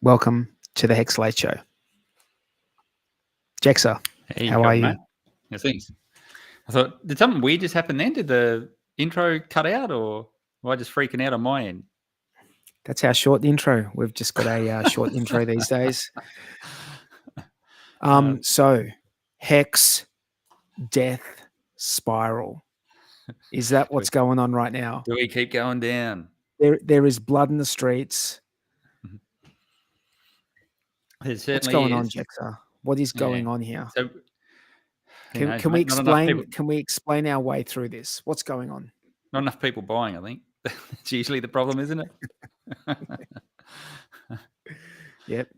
Welcome to the HEX Late Show. Jexa, Hey, how are you? mate? Yeah, thanks. I thought, did something weird just happen then? Did the intro cut out, or am I just freaking out on my end? That's our short intro. We've just got a short intro these days. So, HEX death spiral. Is that what's going on right now? Do we keep going down? There is blood in the streets. It certainly What's going on, is. Jexa? What is going on here? So, Can we explain? Can we explain our way through this? What's going on? Not enough people buying, I think. It's usually the problem, isn't it? Yep.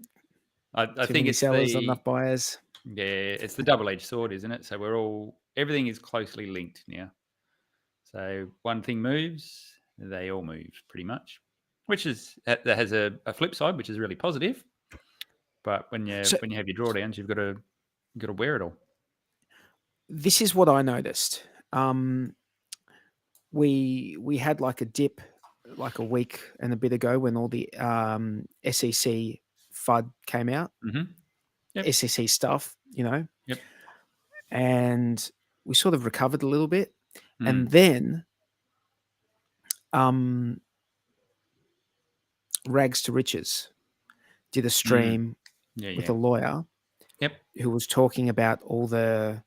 I think it's sellers, the enough buyers. Yeah, it's the double-edged sword, isn't it? So everything is closely linked now. So one thing moves, they all move pretty much, that has a flip side, which is really positive. But when you have your drawdowns, you've got to wear it all. This is what I noticed. We had like a dip like a week and a bit ago when all the SEC FUD came out. Mm-hmm. Yep. SEC stuff, Yep. And we sort of recovered a little bit. And then Rags to Riches did a stream with a lawyer who was talking about all the,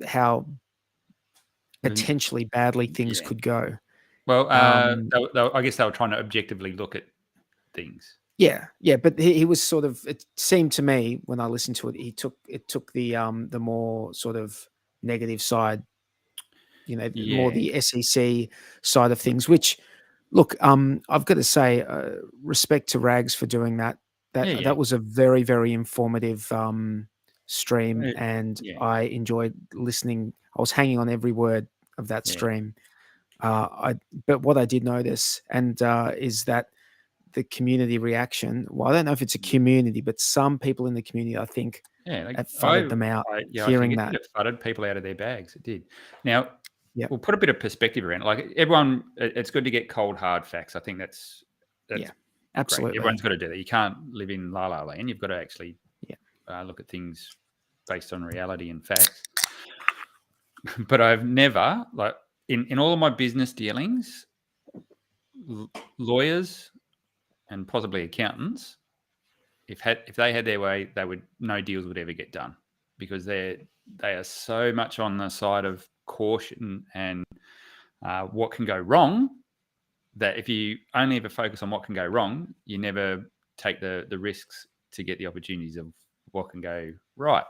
how potentially badly things could go. Well, I guess they were trying to objectively look at things. Yeah, but he was sort of. It seemed to me when I listened to it, he took the more sort of negative side, more the SEC side of things. Which, look, I've got to say, respect to Rags for doing that. That was a very, very informative stream, and I enjoyed listening. I was hanging on every word of that stream. But what I did notice is that the community reaction. Well, I don't know if it's a community, but some people in the community, I think, have fudded them out. Hearing that, it fudded people out of their bags. It did. Now, we'll put a bit of perspective around it. Like everyone, it's good to get cold, hard facts. I think that's absolutely great. Everyone's got to do that. You can't live in la la land. You've got to actually look at things based on reality and facts. But I've never, like in all of my business dealings, lawyers and possibly accountants, if they had their way, no deals would ever get done, because they are so much on the side of caution and what can go wrong, that if you only ever focus on what can go wrong, you never take the risks to get the opportunities of what can go right.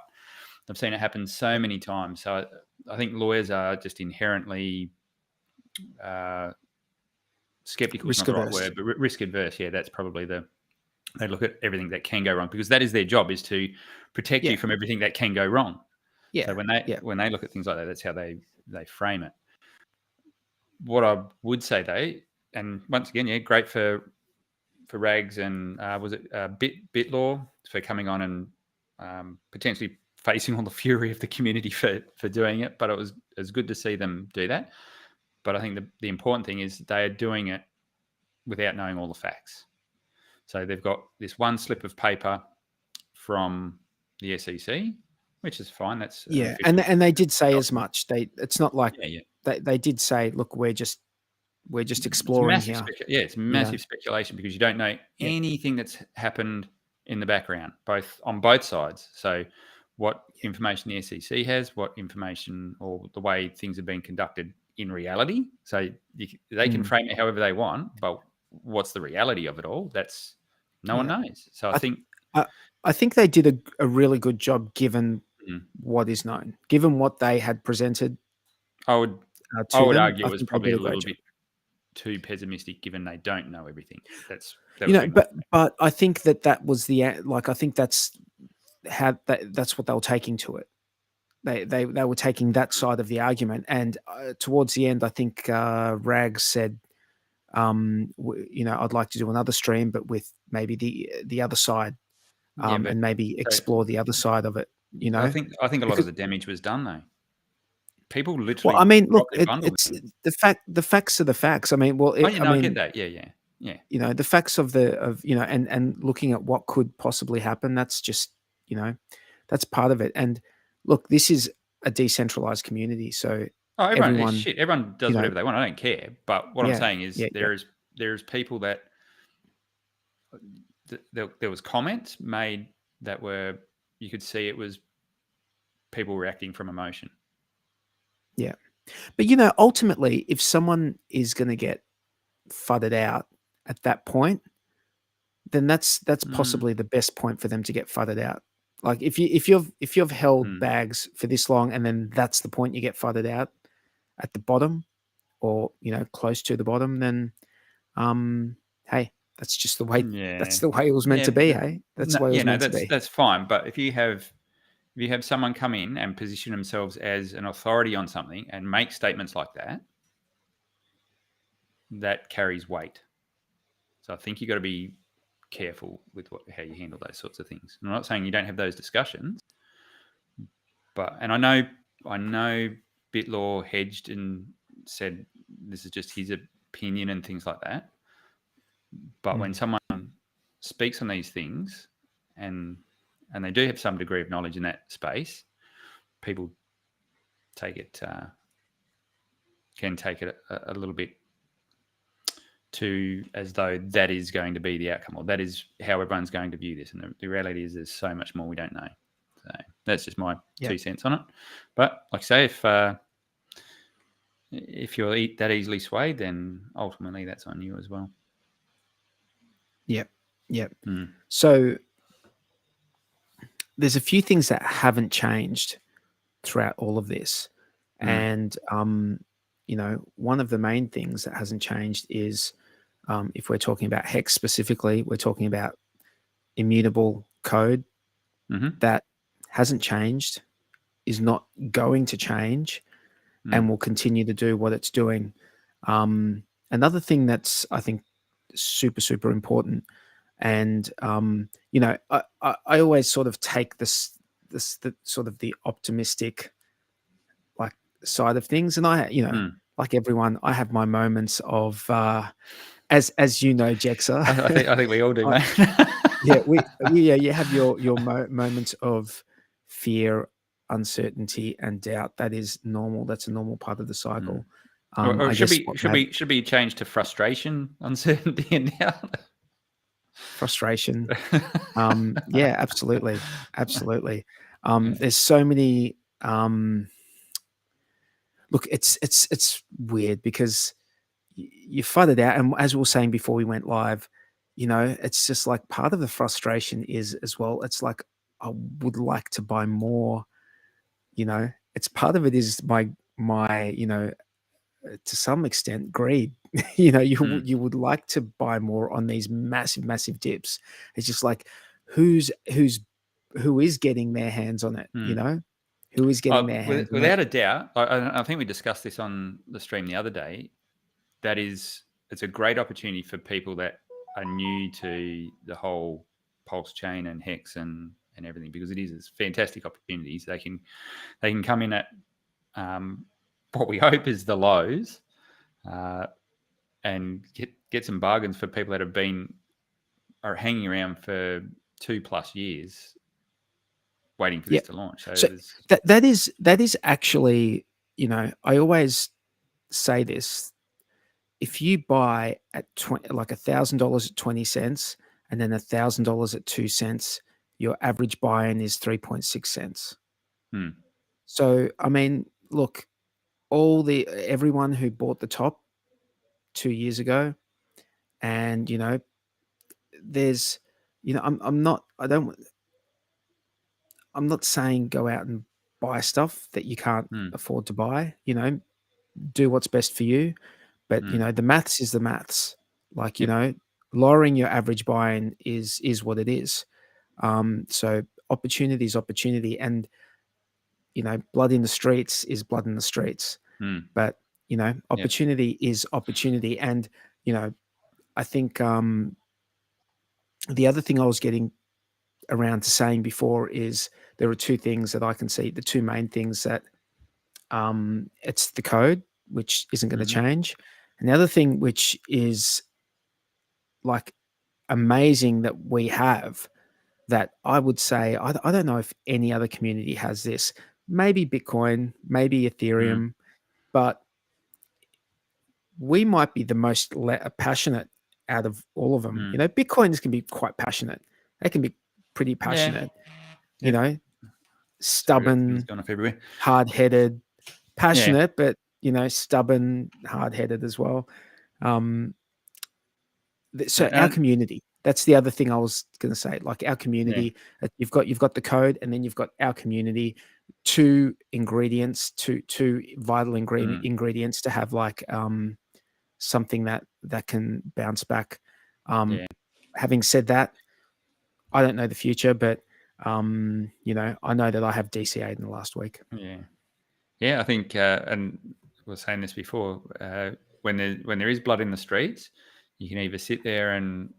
I've seen it happen so many times. So I think lawyers are just inherently skeptical, is not the right word, but risk adverse. Yeah, that's probably they look at everything that can go wrong, because that is their job, is to protect you from everything that can go wrong. Yeah. So when they look at things like that, that's how they frame it. What I would say though, and once again, great for Rags and was it BitLaw for coming on and potentially facing all the fury of the community for doing it, but it was good to see them do that. But I think the important thing is they are doing it without knowing all the facts. So they've got this one slip of paper from the SEC, which is fine. That's and they did say as much. It's not like they did say, look, we're just exploring here. It's massive speculation, because you don't know anything that's happened in the background, on both sides. So what information the SEC has, what information or the way things have been conducted in reality. So they can frame it however they want, but what's the reality of it all? That's no one knows. So I think they did a really good job, given what is known, given what they had presented. I would argue it was probably a little bit too pessimistic, given they don't know everything. But I think that was I think that's what they were taking to it. They were taking that side of the argument, and towards the end, I think Rags said, I'd like to do another stream, but with maybe the other side, and maybe explore the other side of it. I think a lot of the damage was done though. People literally. Well, I mean, look, it's the facts are the facts. I mean, I get that. Yeah. you know, the facts of you know, and looking at what could possibly happen, that's just, you know, that's part of it. And look, this is a decentralized community, so everyone, everyone does you know, whatever they want. I don't care. But what I'm saying is there's people that there was comments made that were, you could see it was people reacting from emotion. Yeah. But, you know, ultimately, if someone is going to get fudded out at that point, then that's possibly the best point for them to get fudded out. Like if you've held bags for this long, and then that's the point you get fudded out at the bottom, or, you know, close to the bottom, then hey, that's just the way that's the way it was meant to be. Hey, that's the way it was meant to be. That's fine. But if you have someone come in and position themselves as an authority on something and make statements like that, that carries weight. So I think you got to be careful with how you handle those sorts of things. I'm not saying you don't have those discussions, but, and I know BitLaw hedged and said this is just his opinion and things like that. But when someone speaks on these things and they do have some degree of knowledge in that space, people take it can take it a little bit to as though that is going to be the outcome, or that is how everyone's going to view this. And the reality is there's so much more we don't know. So that's just my 2 cents on it. But like I say, if you're that easily swayed, then ultimately that's on you as well. Yep. So there's a few things that haven't changed throughout all of this. And, you know, one of the main things that hasn't changed is, if we're talking about HEX specifically, we're talking about immutable code. That hasn't changed, is not going to change, and will continue to do what it's doing. Another thing that's, I think, super, super important, and, you know, I always sort of take the sort of the optimistic, like, side of things. And I, you know, like everyone, I have my moments of, as you know, Jexa. I think we all do, mate. You have your moments of fear, uncertainty, and doubt. That is normal. That's a normal part of the cycle. Or should be changed to frustration, uncertainty, and doubt? Frustration. Yeah, absolutely. There's so many. Look, it's weird because you fight it out, and as we were saying before we went live, you know, it's just like part of the frustration is as well. It's like I would like to buy more. You know, it's part of it is my you know, to some extent greed. You know, you would like to buy more on these massive dips. It's just like who is getting their hands on it, you know? Who is getting their hands on it? Without a doubt. I think we discussed this on the stream the other day. It's a great opportunity for people that are new to the whole PulseChain and HEX and everything, because it's fantastic opportunities. They can come in at what we hope is the lows, and get some bargains for people that are hanging around for 2+ years waiting for this to launch. So that is actually, you know, I always say this: if you buy at like $1,000 at 20 cents and then $1,000 at 2 cents, your average buy-in is 3.6 cents. So I mean, look, everyone who bought the top 2 years ago, and, you know, there's, you know, I'm not saying go out and buy stuff that you can't afford to buy. You know, do what's best for you, but you know, the maths is the maths. Like, you know, lowering your average buy-in is what it is. So opportunity is opportunity, and, you know, blood in the streets is blood in the streets. But, you know, opportunity is opportunity. And, you know, I think the other thing I was getting around to saying before is there are two things that I can see, the two main things that it's the code, which isn't going to change. And the other thing, which is like amazing that we have, that I would say I don't know if any other community has this. Maybe Bitcoin, maybe Ethereum, but we might be the most passionate out of all of them. You know, Bitcoins can be quite passionate. They can be pretty passionate. You know, Sorry, got things stubborn, going off everywhere. hard-headed, passionate, but you know, stubborn, hard-headed as well. So our community. That's the other thing I was going to say. Like our community, you've got the code, and then you've got our community. Two ingredients, two vital ingredients to have like something that can bounce back. Having said that, I don't know the future, but you know, I know that I have DCA'd in the last week. I think, and we were saying this before, when there is blood in the streets, you can either sit there and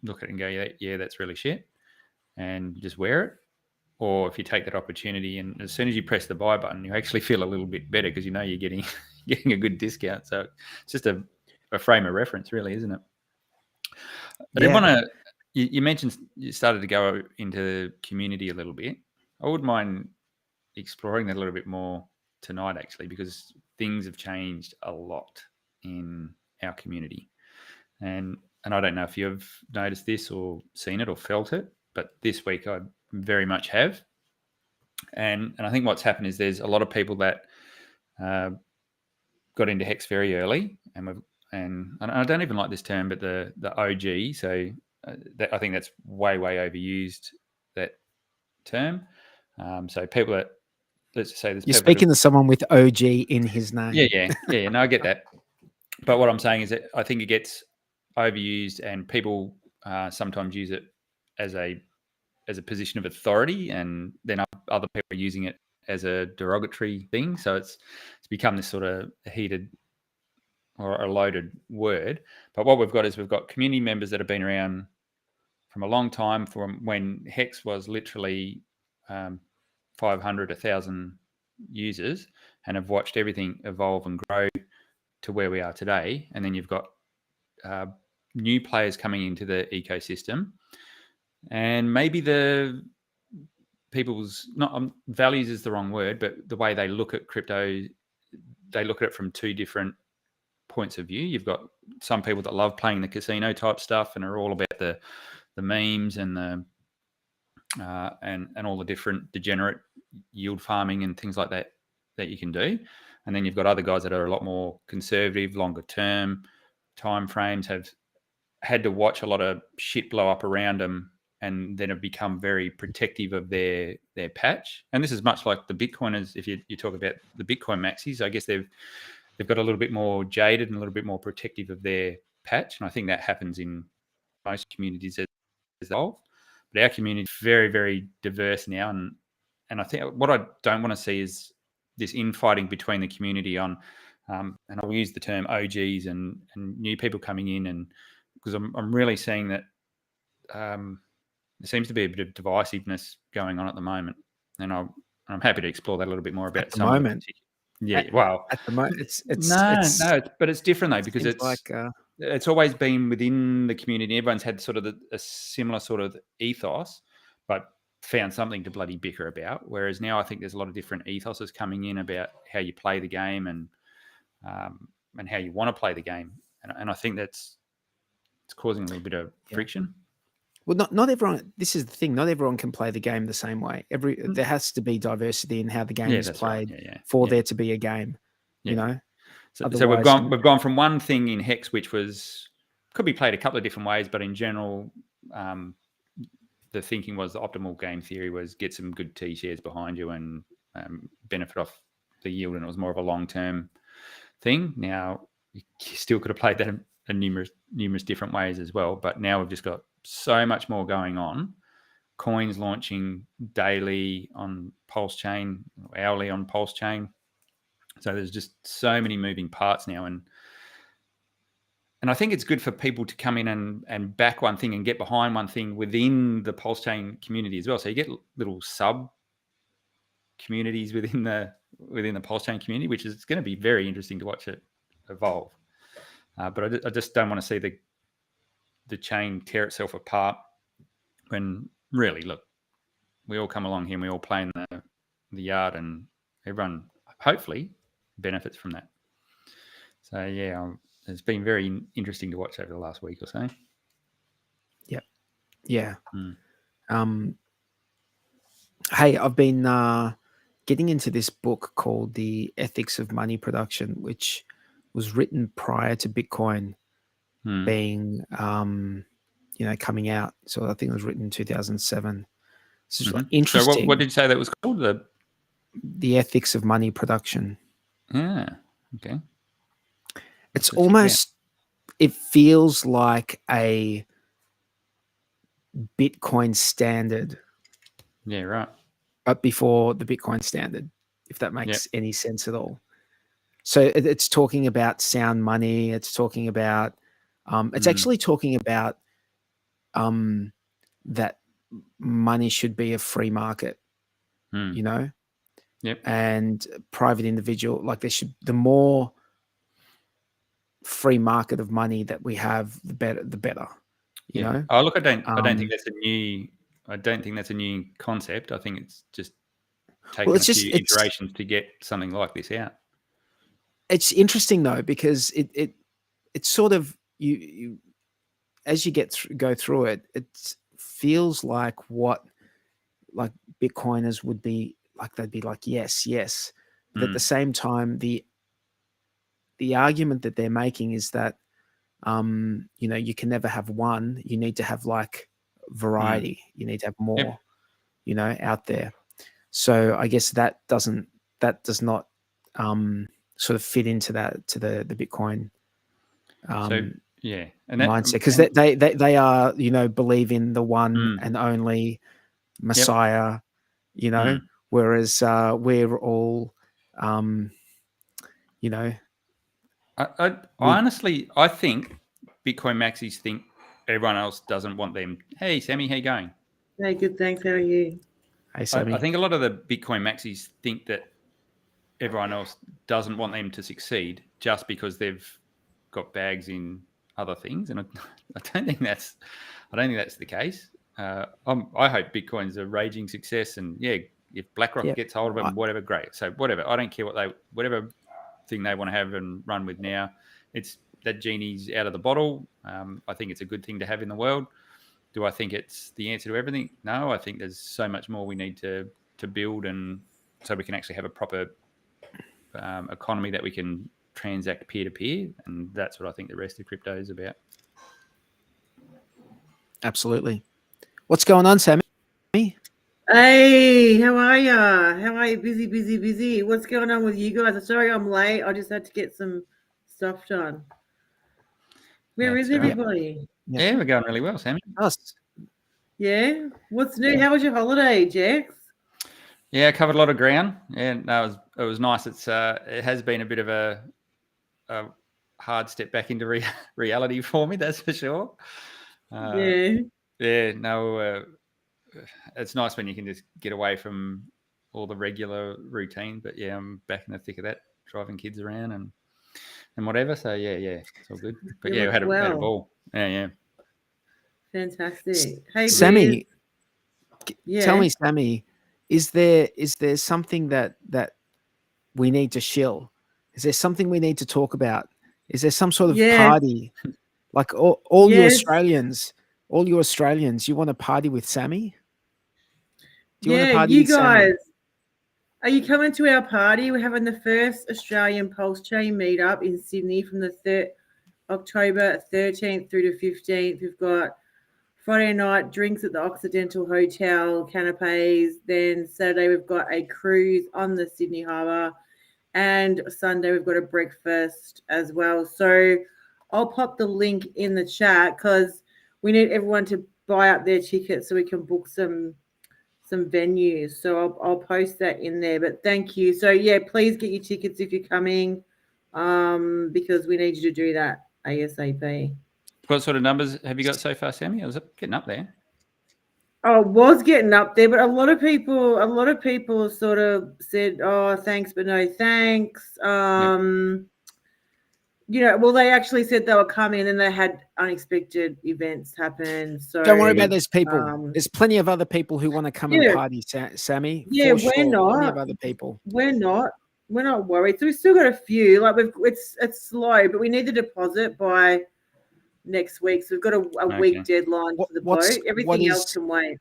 look at it and go, yeah, that's really shit, and just wear it. Or if you take that opportunity and as soon as you press the buy button, you actually feel a little bit better because you know you're getting a good discount. So it's just a frame of reference, really, isn't it? But you mentioned you started to go into community a little bit. I wouldn't mind exploring that a little bit more tonight, actually, because things have changed a lot in our community. And I don't know if you've noticed this or seen it or felt it, but this week I very much have. And I think what's happened is there's a lot of people that got into HEX very early, and I don't even like this term, but the OG. So I think that's way overused, that term. So people that, let's just say there's You're people speaking to someone with OG in his name. Yeah. No, I get that. But what I'm saying is that I think it gets overused, and people sometimes use it as a position of authority, and then other people are using it as a derogatory thing. So it's become this sort of heated or a loaded word. But what we've got is we've got community members that have been around from a long time, from when HEX was literally 500, 1,000 users, and have watched everything evolve and grow to where we are today. And then you've got new players coming into the ecosystem, and maybe the people's values is the wrong word, but the way they look at crypto, they look at it from two different points of view. You've got some people that love playing the casino type stuff and are all about the memes and the and all the different degenerate yield farming and things like that you can do. And then you've got other guys that are a lot more conservative, longer term time frames, have had to watch a lot of shit blow up around them, and then have become very protective of their patch. And this is much like the Bitcoiners. If you talk about the Bitcoin maxis, I guess they've got a little bit more jaded and a little bit more protective of their patch. And I think that happens in most communities as they evolve. But our community is very, very diverse now. And I think what I don't want to see is this infighting between the community on, and I'll use the term OGs and new people coming in, and because I'm really seeing that there seems to be a bit of divisiveness going on at the moment, and I'm happy to explore that a little bit more about at the moment. At the moment, but it's different though, because it's like it's always been within the community. Everyone's had sort of a similar sort of ethos, but found something to bloody bicker about. Whereas now I think there's a lot of different ethoses coming in about how you play the game and how you want to play the game, and I think it's causing a little bit of friction. Well, not everyone. This is the thing. Not everyone can play the game the same way. There has to be diversity in how the game is played for there to be a game. You know. So we've gone from one thing in HEX, which could be played a couple of different ways, but in general, the thinking was the optimal game theory was get some good T shares behind you and benefit off the yield, and it was more of a long term thing. Now you still could have played that in numerous different ways as well, but now we've just got so much more going on. Coins launching daily on PulseChain, hourly on PulseChain. So there's just so many moving parts now, and I think it's good for people to come in and back one thing and get behind one thing within the PulseChain community as well. So you get little sub communities within the PulseChain community, which is going to be very interesting to watch it evolve. But I just don't want to see the chain tear itself apart, when really, look, we all come along here and we all play in the yard, and everyone hopefully benefits from that. So yeah, it's been very interesting to watch over the last week or so. Yep. Yeah. Hey, I've been getting into this book called The Ethics of Money Production, which was written prior to Bitcoin being, coming out. So I think it was written in 2007. This is interesting. So what did you say that was called? The Ethics of Money Production. Yeah. Okay. It's almost, it feels like a Bitcoin standard. Yeah, right. But before the Bitcoin standard, if that makes any sense at all. So it's talking about sound money. It's talking about, it's actually talking about that money should be a free market, you know? Yep. And private individual, like the more free market of money that we have, the better, you know? Oh, look, I don't think that's a new concept. I think it's just taking a few iterations to get something like this out. It's interesting though, because it's sort of you as you go through it, it feels like what like Bitcoiners would be like. They'd be like, yes, but at the same time, the argument that they're making is that you can never have one. You need to have like variety. You need to have more, out there. So I guess that does not sort of fit into that, to the Bitcoin and mindset, because they are, believe in the one and only Messiah, whereas we're all I honestly, I think Bitcoin maxis think everyone else doesn't want them. Hey, Sammy, how you going? Hey, good, thanks. How are you? Hey, Sammy. I think a lot of the Bitcoin maxis think that everyone else doesn't want them to succeed just because they've got bags in other things, and I don't think that's the case. I hope Bitcoin's a raging success, and if BlackRock gets hold of it, whatever, great. So whatever, I don't care whatever thing they want to have and run with now. It's that genie's out of the bottle. I think it's a good thing to have in the world. Do I think it's the answer to everything? No, I think there's so much more we need to build, and so we can actually have a proper economy that we can transact peer-to-peer, and that's what I think the rest of crypto is about. Absolutely. What's going on, Sammy? Hey, how are ya? How are you? Busy. What's going on with you guys? I'm sorry I'm late. I just had to get some stuff done. Where is everybody? Yeah, we're going really well, Sammy. Us. Yeah? What's new? How was your holiday, Jax? Yeah, covered a lot of ground. Yeah, no, it was nice. It has been a bit of a hard step back into reality for me, that's for sure. Yeah, no, it's nice when you can just get away from all the regular routine. But yeah, I'm back in the thick of that, driving kids around and whatever. So yeah, it's all good. But we had a ball. Yeah. Fantastic. Hey, Sammy, tell me, Sammy, is there something that we need to shill? Is there something we need to talk about? Is there some sort of party? Like all you Australians, you want to party with Sammy? Do you want to party with Sammy? You guys, are you coming to our party? We're having the first Australian PulseChain meetup in Sydney from the October 13th through to 15th. We've got Friday night drinks at the Occidental Hotel, canapes. Then Saturday we've got a cruise on the Sydney Harbour, and Sunday we've got a breakfast as well. So I'll pop the link in the chat because we need everyone to buy up their tickets so we can book some venues. So I'll post that in there. But thank you. So please get your tickets if you're coming, because we need you to do that ASAP. What sort of numbers have you got so far, Sammy? I was getting up there. I was getting up there, but a lot of people sort of said, "Oh, thanks, but no thanks." well, they actually said they were coming, and they had unexpected events happen. So don't worry about those people. There's plenty of other people who want to come and party, Sammy. Yeah, for we're not. Plenty of other people. We're not worried. So we've still got a few. Like it's slow, but we need the deposit by next week. So we've got a week deadline for the boat. Everything else can wait.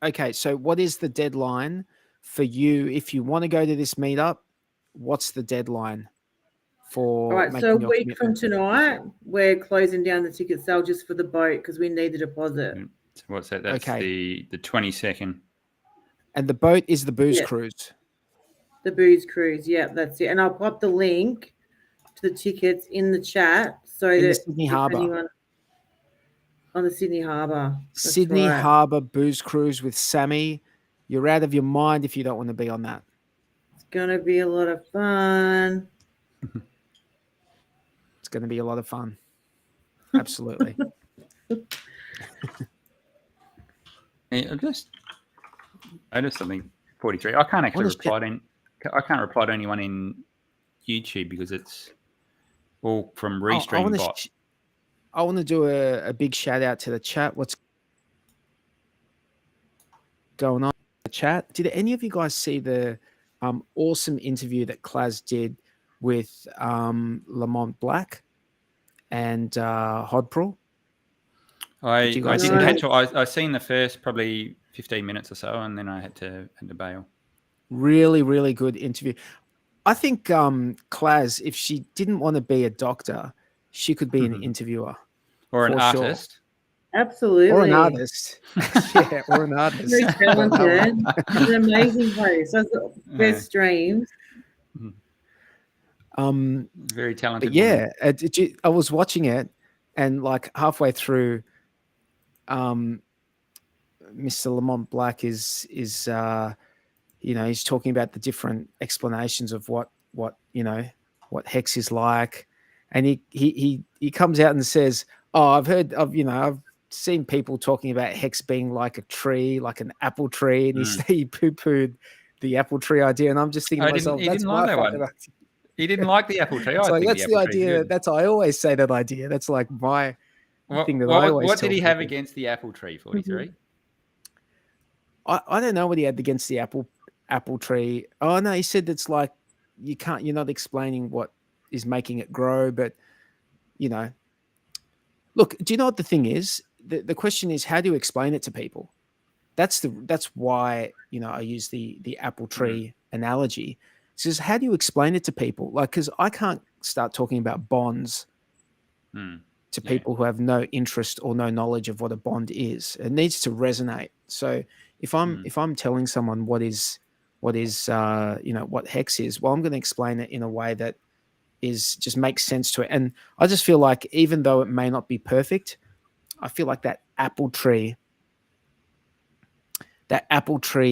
Okay, so what is the deadline for you if you want to go to this meetup? What's the deadline for? All right, so a week from tonight, we're closing down the ticket sale just for the boat because we need the deposit. So what's that? That's the 22nd. And the boat is the booze cruise. The booze cruise, yeah, that's it. And I'll pop the link to the tickets in the chat so in that the Sydney Harbour. On the Sydney Harbour. Sydney Harbour booze cruise with Sammy. You're out of your mind if you don't want to be on that. It's going to be a lot of fun. It's going to be a lot of fun. Absolutely. I just something 43. I can't actually reply to anyone in YouTube because it's all from restream bots. I want to do a big shout out to the chat. What's going on in the chat? Did any of you guys see the awesome interview that Klaz did with Lamont Black and Hodpril? I didn't catch it. I seen the first probably 15 minutes or so, and then I had to bail. Really, really good interview. I think Klaz, if she didn't want to be a doctor, she could be an interviewer. Or an artist. Sure. Absolutely. Or an artist. Yeah, or an artist. Very talented. It's an amazing place. That's the best streams. Very talented. But yeah, I was watching it, and like halfway through, Mr. Lamont Black is he's talking about the different explanations of what HEX is like, and he comes out and says, "Oh, I've seen people talking about HEX being like a tree, like an apple tree," and he poo-pooed the apple tree idea, and I'm just thinking to myself, he didn't like that one. He didn't like the apple tree. That's the idea. I always say that idea. That's like my thing that I always. What did he have against the apple tree? 43. I don't know what he had against the apple tree. Oh no, he said it's like you're not explaining what is making it grow, but look, do you know what the thing is? The question is, how do you explain it to people? That's why I use the apple tree analogy. It's just, how do you explain it to people? Like, because I can't start talking about bonds to people who have no interest or no knowledge of what a bond is. It needs to resonate. So if I'm telling someone what HEX is, well, I'm going to explain it in a way that just makes sense to it. And I just feel like, even though it may not be perfect, I feel like that apple tree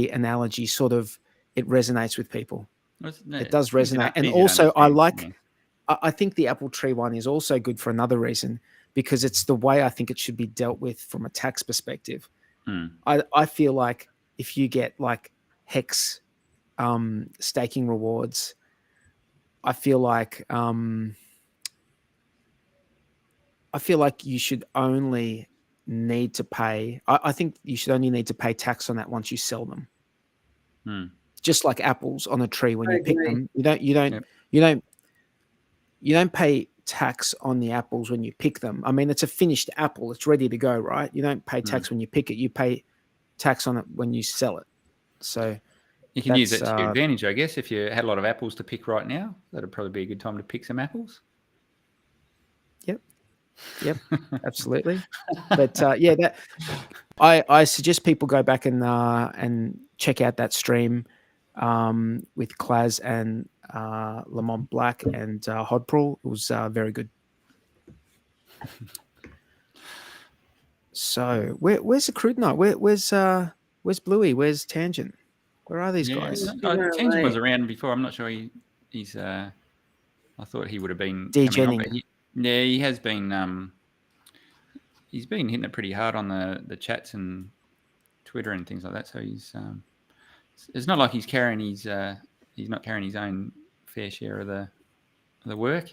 analogy sort of, it resonates with people. It does resonate. And also I think the apple tree one is also good for another reason, because it's the way I think it should be dealt with from a tax perspective. I feel like if you get like HEX staking rewards, I feel like you should only need to pay. I think you should only need to pay tax on that once you sell them. Just like apples on a tree, when you pick them, you don't pay tax on the apples when you pick them. I mean, it's a finished apple; it's ready to go, right? You don't pay tax when you pick it; you pay tax on it when you sell it. So you can use it to your advantage, I guess. If you had a lot of apples to pick right now, that'd probably be a good time to pick some apples. Yep, absolutely. But I suggest people go back and check out that stream with Klaz and Lamont Black and Hodpril. It was very good. So where's the crude night? Where's Bluey? Where's Tangent? Where are these guys? Tangent was around before. I'm not sure he's. I thought he would have been degenning. He has been. He's been hitting it pretty hard on the chats and Twitter and things like that. So he's. It's not like he's carrying he's not carrying his own fair share of the work.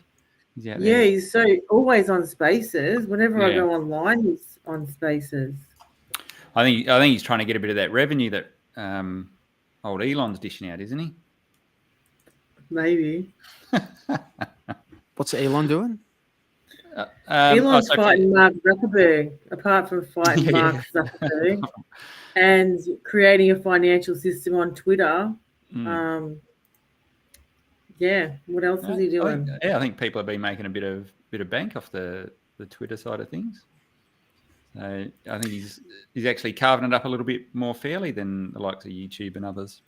He's out Yeah, there. he's so always on Spaces. Whenever I Yeah. go online, he's on Spaces. I think he's trying to get a bit of that revenue that old Elon's dishing out, isn't he? Maybe. What's Elon doing? Elon's fighting Mark Zuckerberg, apart from fighting Mark Zuckerberg and creating a financial system on Twitter. Yeah, what else is he doing? I think people have been making a bit of bank off the Twitter side of things. So I think he's actually carving it up a little bit more fairly than the likes of YouTube and others.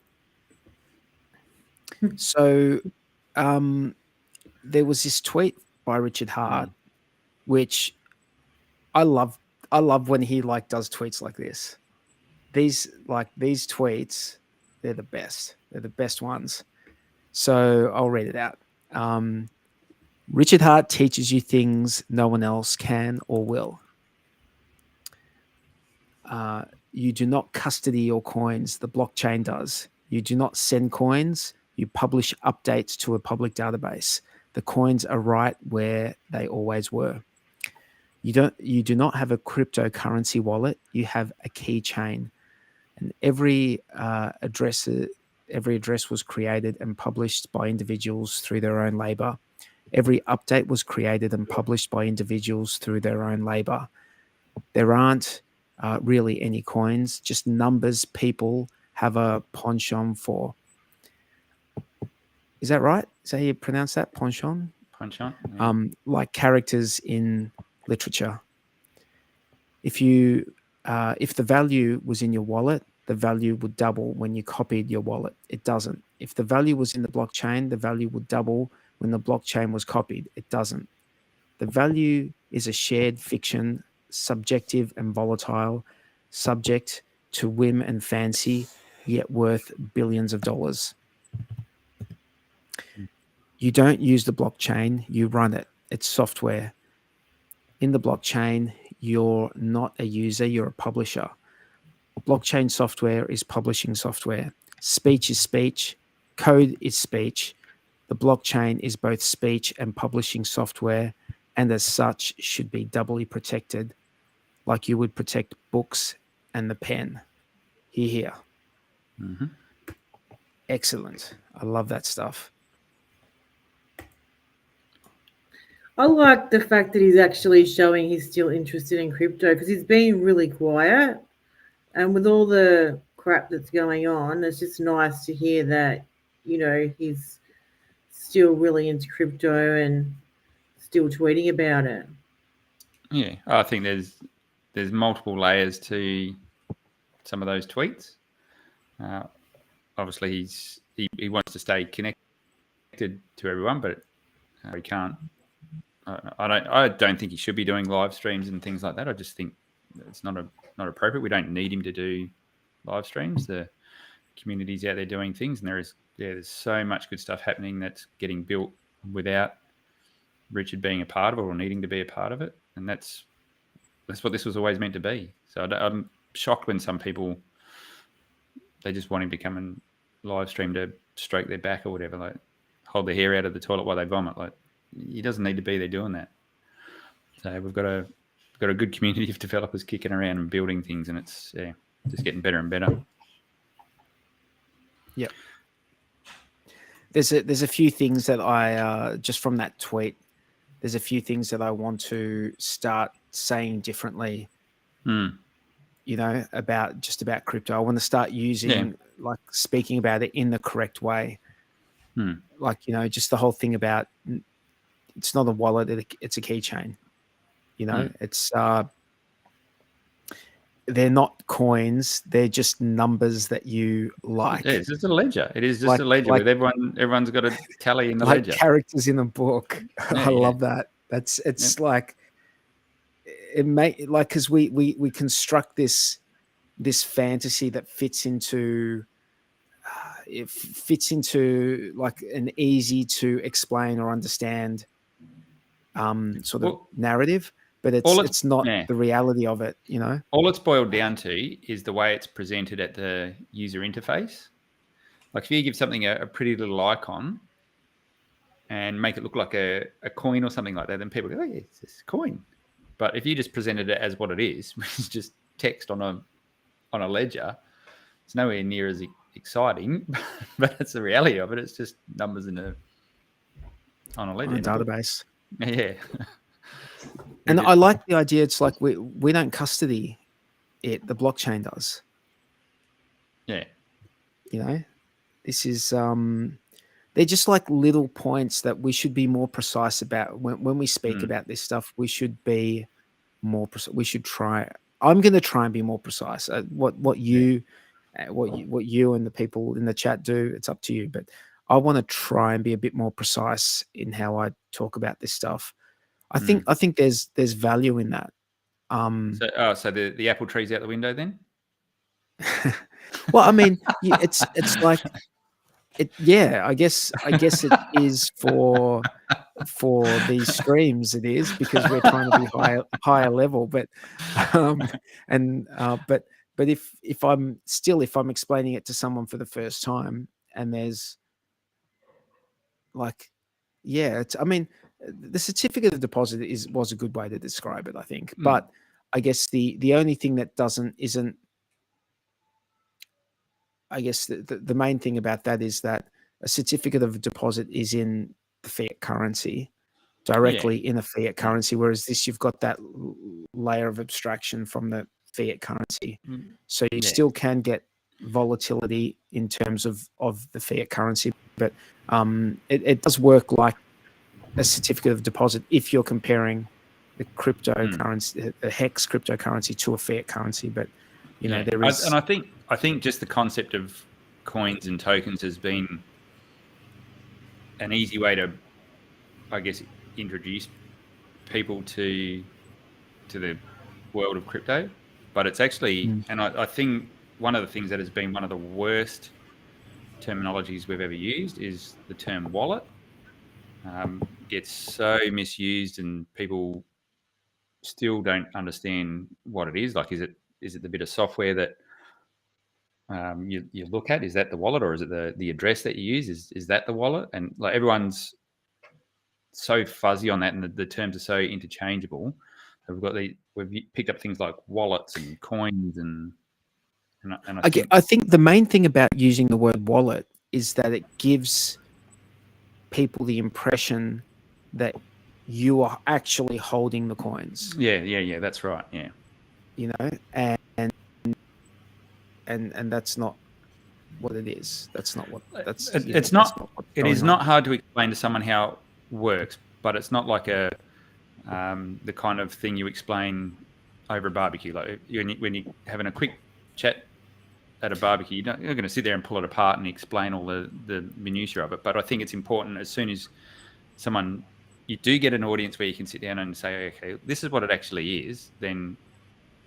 So there was this tweet by Richard Hart, which I love when he does tweets like this. These tweets, they're the best. They're the best ones. So I'll read it out. Richard Hart teaches you things no one else can or will. You do not custody your coins. The blockchain does. You do not send coins. You publish updates to a public database. The coins are right where they always were. You do not have a cryptocurrency wallet. You have a keychain, and every address was created and published by individuals through their own labor. Every update was created and published by individuals through their own labor. There aren't really any coins, just numbers people have a penchant for. Is that right? Is that how you pronounce that? Penchant? Penchant. Yeah. Like characters in literature. If the value was in your wallet, the value would double when you copied your wallet. It doesn't. If the value was in the blockchain, the value would double when the blockchain was copied. It doesn't. The value is a shared fiction, subjective and volatile, subject to whim and fancy, yet worth billions of dollars. You don't use the blockchain, you run it. It's software. In the blockchain, you're not a user, you're a publisher. Blockchain software is publishing software. Speech is speech. Code is speech. The blockchain is both speech and publishing software, and as such should be doubly protected, like you would protect books and the pen. Here. Mm-hmm. Excellent. I love that stuff. I like the fact that he's actually showing he's still interested in crypto, because he's been really quiet. And with all the crap that's going on, it's just nice to hear that, he's still really into crypto and still tweeting about it. Yeah, I think there's multiple layers to some of those tweets. Obviously, he wants to stay connected to everyone, but he can't. I don't think he should be doing live streams and things like that. I just think it's not appropriate. We don't need him to do live streams. The community's out there doing things, and there's so much good stuff happening that's getting built without Richard being a part of it or needing to be a part of it, and that's what this was always meant to be. So I'm shocked when some people, they just want him to come and live stream to stroke their back or whatever, like hold their hair out of the toilet while they vomit. Like, he doesn't need to be there doing that. So we've got a good community of developers kicking around and building things, and it's just getting better and better. Yeah. There's a few things that I just from that tweet. There's a few things that I want to start saying differently. About crypto. I want to start using speaking about it in the correct way. Just the whole thing about it's not a wallet, it's a keychain. It's they're not coins, they're just numbers that you like. Yeah, it's just a ledger. It is just a ledger with everyone's got a tally in the like ledger. Characters in a book. I love that. It's like it because we construct this fantasy that fits into like an easy to explain or understand sort of narrative, but it's not the reality of it, All it's boiled down to is the way it's presented at the user interface. Like if you give something a pretty little icon and make it look like a coin or something like that, then people go, oh, yeah, it's this coin. But if you just presented it as what it is, which is just text on a ledger, it's nowhere near as exciting, but that's the reality of it. It's just numbers on a ledger. On a database. Yeah. And I like the idea. It's like we don't custody it. The blockchain does. Yeah. You know, this is they're just like little points that we should be more precise about when we speak about this stuff. We should be more precise. We should try. I'm going to try and be more precise. What you and the people in the chat do, it's up to you. But I want to try and be a bit more precise in how I talk about this stuff. I think there's value in that. So the apple tree's out the window then? Well, I mean, it's like it. Yeah, I guess it is for these streams. It is because we're trying to be higher level. But but if I'm explaining it to someone for the first time, and there's like, yeah, I mean, the certificate of deposit was a good way to describe it, I think. But I guess the only thing that isn't. I guess the main thing about that is that a certificate of deposit is in the fiat currency, directly in a fiat currency, whereas this, you've got that layer of abstraction from the fiat currency. So you still can get volatility in terms of the fiat currency, but it does work like a certificate of deposit if you're comparing the cryptocurrency, the HEX cryptocurrency to a fiat currency. But you know, there is, and I think just the concept of coins and tokens has been an easy way to, I guess, introduce people to the world of crypto. But it's actually, and I think one of the things that has been one of the worst terminologies we've ever used is the term wallet. Gets so misused, and people still don't understand what it is. Like, is it the bit of software that you look at? Is that the wallet, or is it the address that you use? Is that the wallet? And like, everyone's so fuzzy on that, and the terms are so interchangeable. We've picked up things like wallets and coins, and I think the main thing about using the word wallet is that it gives people the impression that you are actually holding the coins. Yeah, that's right. Yeah, you know, and that's not what it is. That's not what that's. It's not. It is not hard to explain to someone how it works, but it's not like the kind of thing you explain over a barbecue. Like when you're having a quick chat at a barbecue, you're not going to sit there and pull it apart and explain all the minutiae of it. But I think it's important, as soon as you do get an audience where you can sit down and say, okay, this is what it actually is, then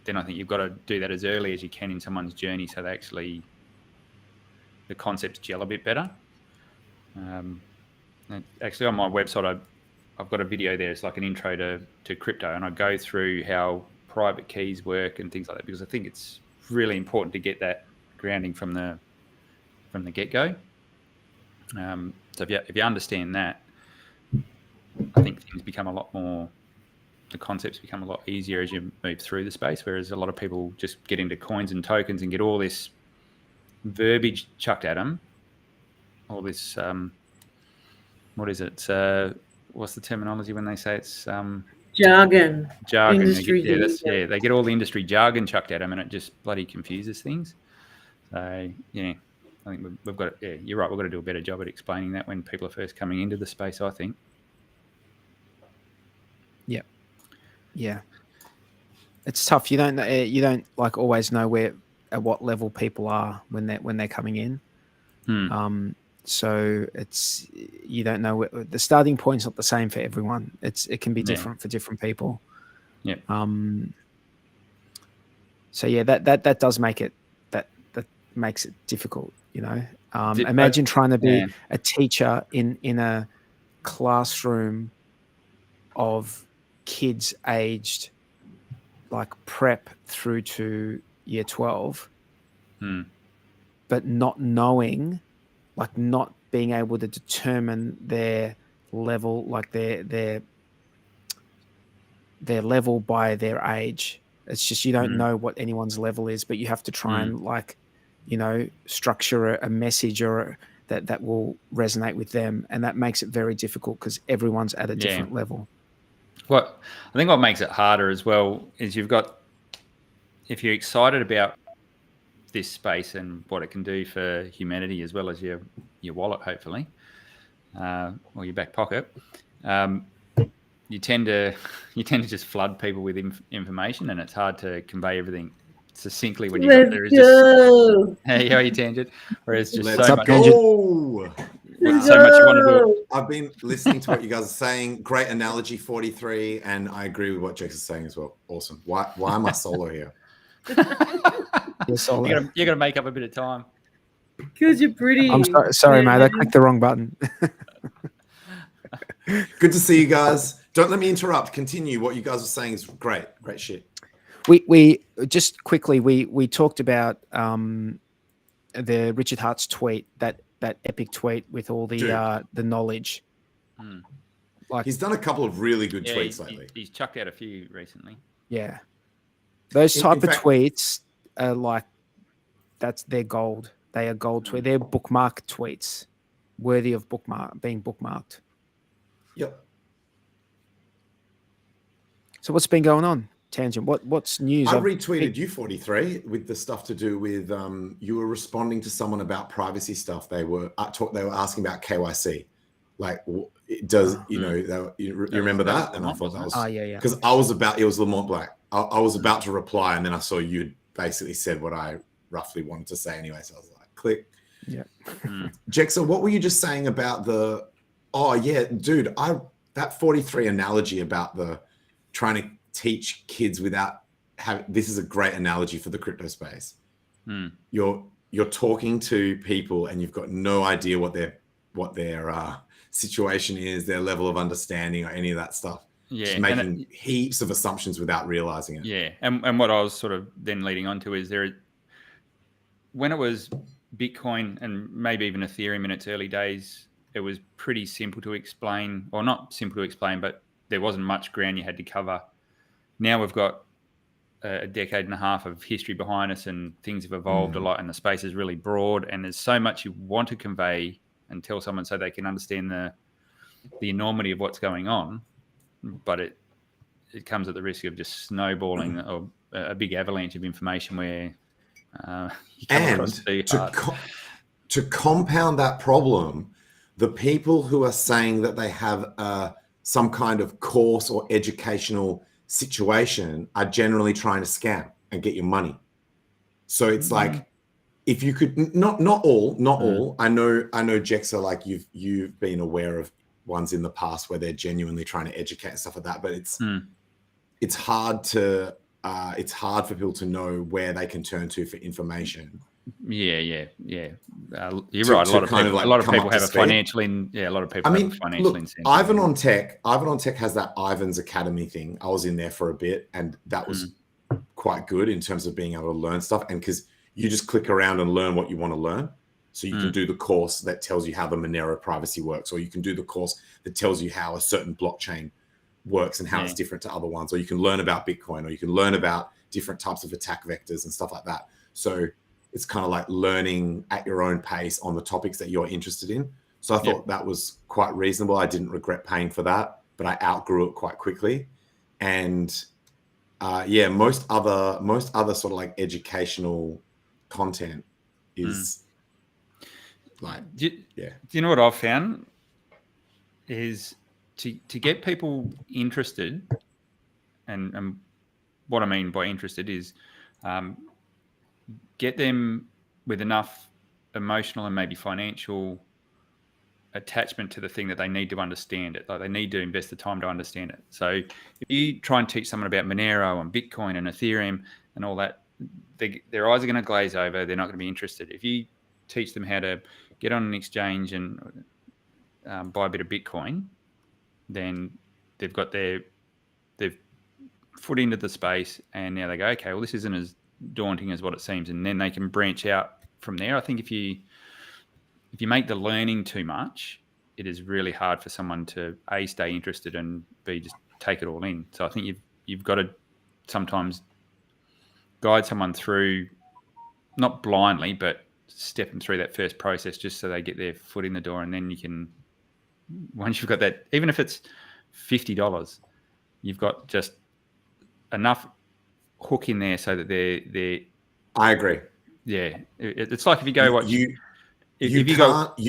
I think you've got to do that as early as you can in someone's journey, so the concepts gel a bit better. Actually, on my website, I've got a video there. It's like an intro to crypto, and I go through how private keys work and things like that, because I think it's really important to get that grounding from the get-go. So if you understand that, I think things become the concepts become a lot easier as you move through the space, whereas a lot of people just get into coins and tokens and get all this verbiage chucked at them, all this what is it, what's the terminology when they say it's jargon they get all the industry jargon chucked at them, and it just bloody confuses things. So yeah, I think we've got you're right, we've got to do a better job at explaining that when people are first coming into the space, I think. Yeah, it's tough. You don't like always know at what level people are when they're coming in. So you don't know the starting point's not the same for everyone. It can be different for different people. Yeah. So yeah, that does make it that makes it difficult. You know, imagine trying to be a teacher in a classroom of kids aged like prep through to year 12, but not being able to determine their level, like their level by their age. It's just you don't know what anyone's level is, but you have to try and like, structure a message or that will resonate with them, and that makes it very difficult because everyone's at a different level. I think what makes it harder as well is if you're excited about this space and what it can do for humanity as well as your wallet, hopefully, or your back pocket, you tend to just flood people with information, and it's hard to convey everything succinctly when there is just hey, tangent, whereas just so much you want to do. I've been listening to what you guys are saying. Great analogy, 43, and I agree with what Jex is saying as well. Awesome. Why am I solo here? You're solo. You're gonna make up a bit of time because you're pretty. I'm sorry, mate. I clicked the wrong button. Good to see you guys. Don't let me interrupt. Continue. What you guys are saying is great. Great shit. We just quickly we talked about the Richard Hart's tweet, that epic tweet with all the knowledge. Like, he's done a couple of really good tweets lately. He's chucked out a few recently. Yeah, those type of tweets are like they're gold. They are gold tweets. They're bookmark tweets, worthy of being bookmarked. Yep. So what's been going on? Tangent. What's news? I retweeted you, 43, with the stuff to do with you were responding to someone about privacy stuff. They were asking about KYC. Like, does you remember that? And I thought that was because it was Lamont Black. I was about to reply, and then I saw you basically said what I roughly wanted to say anyway. So I was like, click. Yeah. Jexa, what were you just saying about the? Oh yeah, dude. That 43 analogy about the trying to teach kids without having. This is a great analogy for the crypto space. You're talking to people and you've got no idea what their situation is, their level of understanding, or any of that stuff. Yeah, just making heaps of assumptions without realizing it. Yeah, and what I was sort of then leading on to is when it was Bitcoin and maybe even Ethereum in its early days, it was pretty simple to explain, or not simple to explain, but there wasn't much ground you had to cover. Now we've got a decade and a half of history behind us, and things have evolved a lot, and the space is really broad, and there's so much you want to convey and tell someone so they can understand the enormity of what's going on, but it comes at the risk of just snowballing or a big avalanche of information where you come across too hard. To compound that problem, the people who are saying that they have some kind of course or educational situation are generally trying to scam and get your money. So it's like, if you could not all. I know Jexa, like you've been aware of ones in the past where they're genuinely trying to educate and stuff like that, but it's hard for people to know where they can turn to for information. Yeah. You're right. A lot of people have a financial incentive. Ivan on Tech has that Ivan's Academy thing. I was in there for a bit, and that was quite good in terms of being able to learn stuff. And because you just click around and learn what you want to learn. So you can do the course that tells you how the Monero privacy works, or you can do the course that tells you how a certain blockchain works and how it's different to other ones, or you can learn about Bitcoin, or you can learn about different types of attack vectors and stuff like that. So it's kind of like learning at your own pace on the topics that you're interested in. So I thought that was quite reasonable. I didn't regret paying for that, but I outgrew it quite quickly. And most other sort of like educational content is like, do you know what I've found is to get people interested, and what I mean by interested is get them with enough emotional and maybe financial attachment to the thing that they need to understand it. Like they need to invest the time to understand it. So if you try and teach someone about Monero and Bitcoin and Ethereum and all that, their eyes are going to glaze over. They're not going to be interested. If you teach them how to get on an exchange and buy a bit of Bitcoin, then they've foot into the space, and now they go, okay, well, this isn't as daunting as what it seems, and then they can branch out from there. I think if you make the learning too much, it is really hard for someone to A, stay interested, and B, just take it all in. So I think you've got to sometimes guide someone through, not blindly, but step them through that first process just so they get their foot in the door. And then you can, once you've got that, even if it's $50, you've got just enough hook in there so that they're I agree. Yeah. It's like if you go watch... You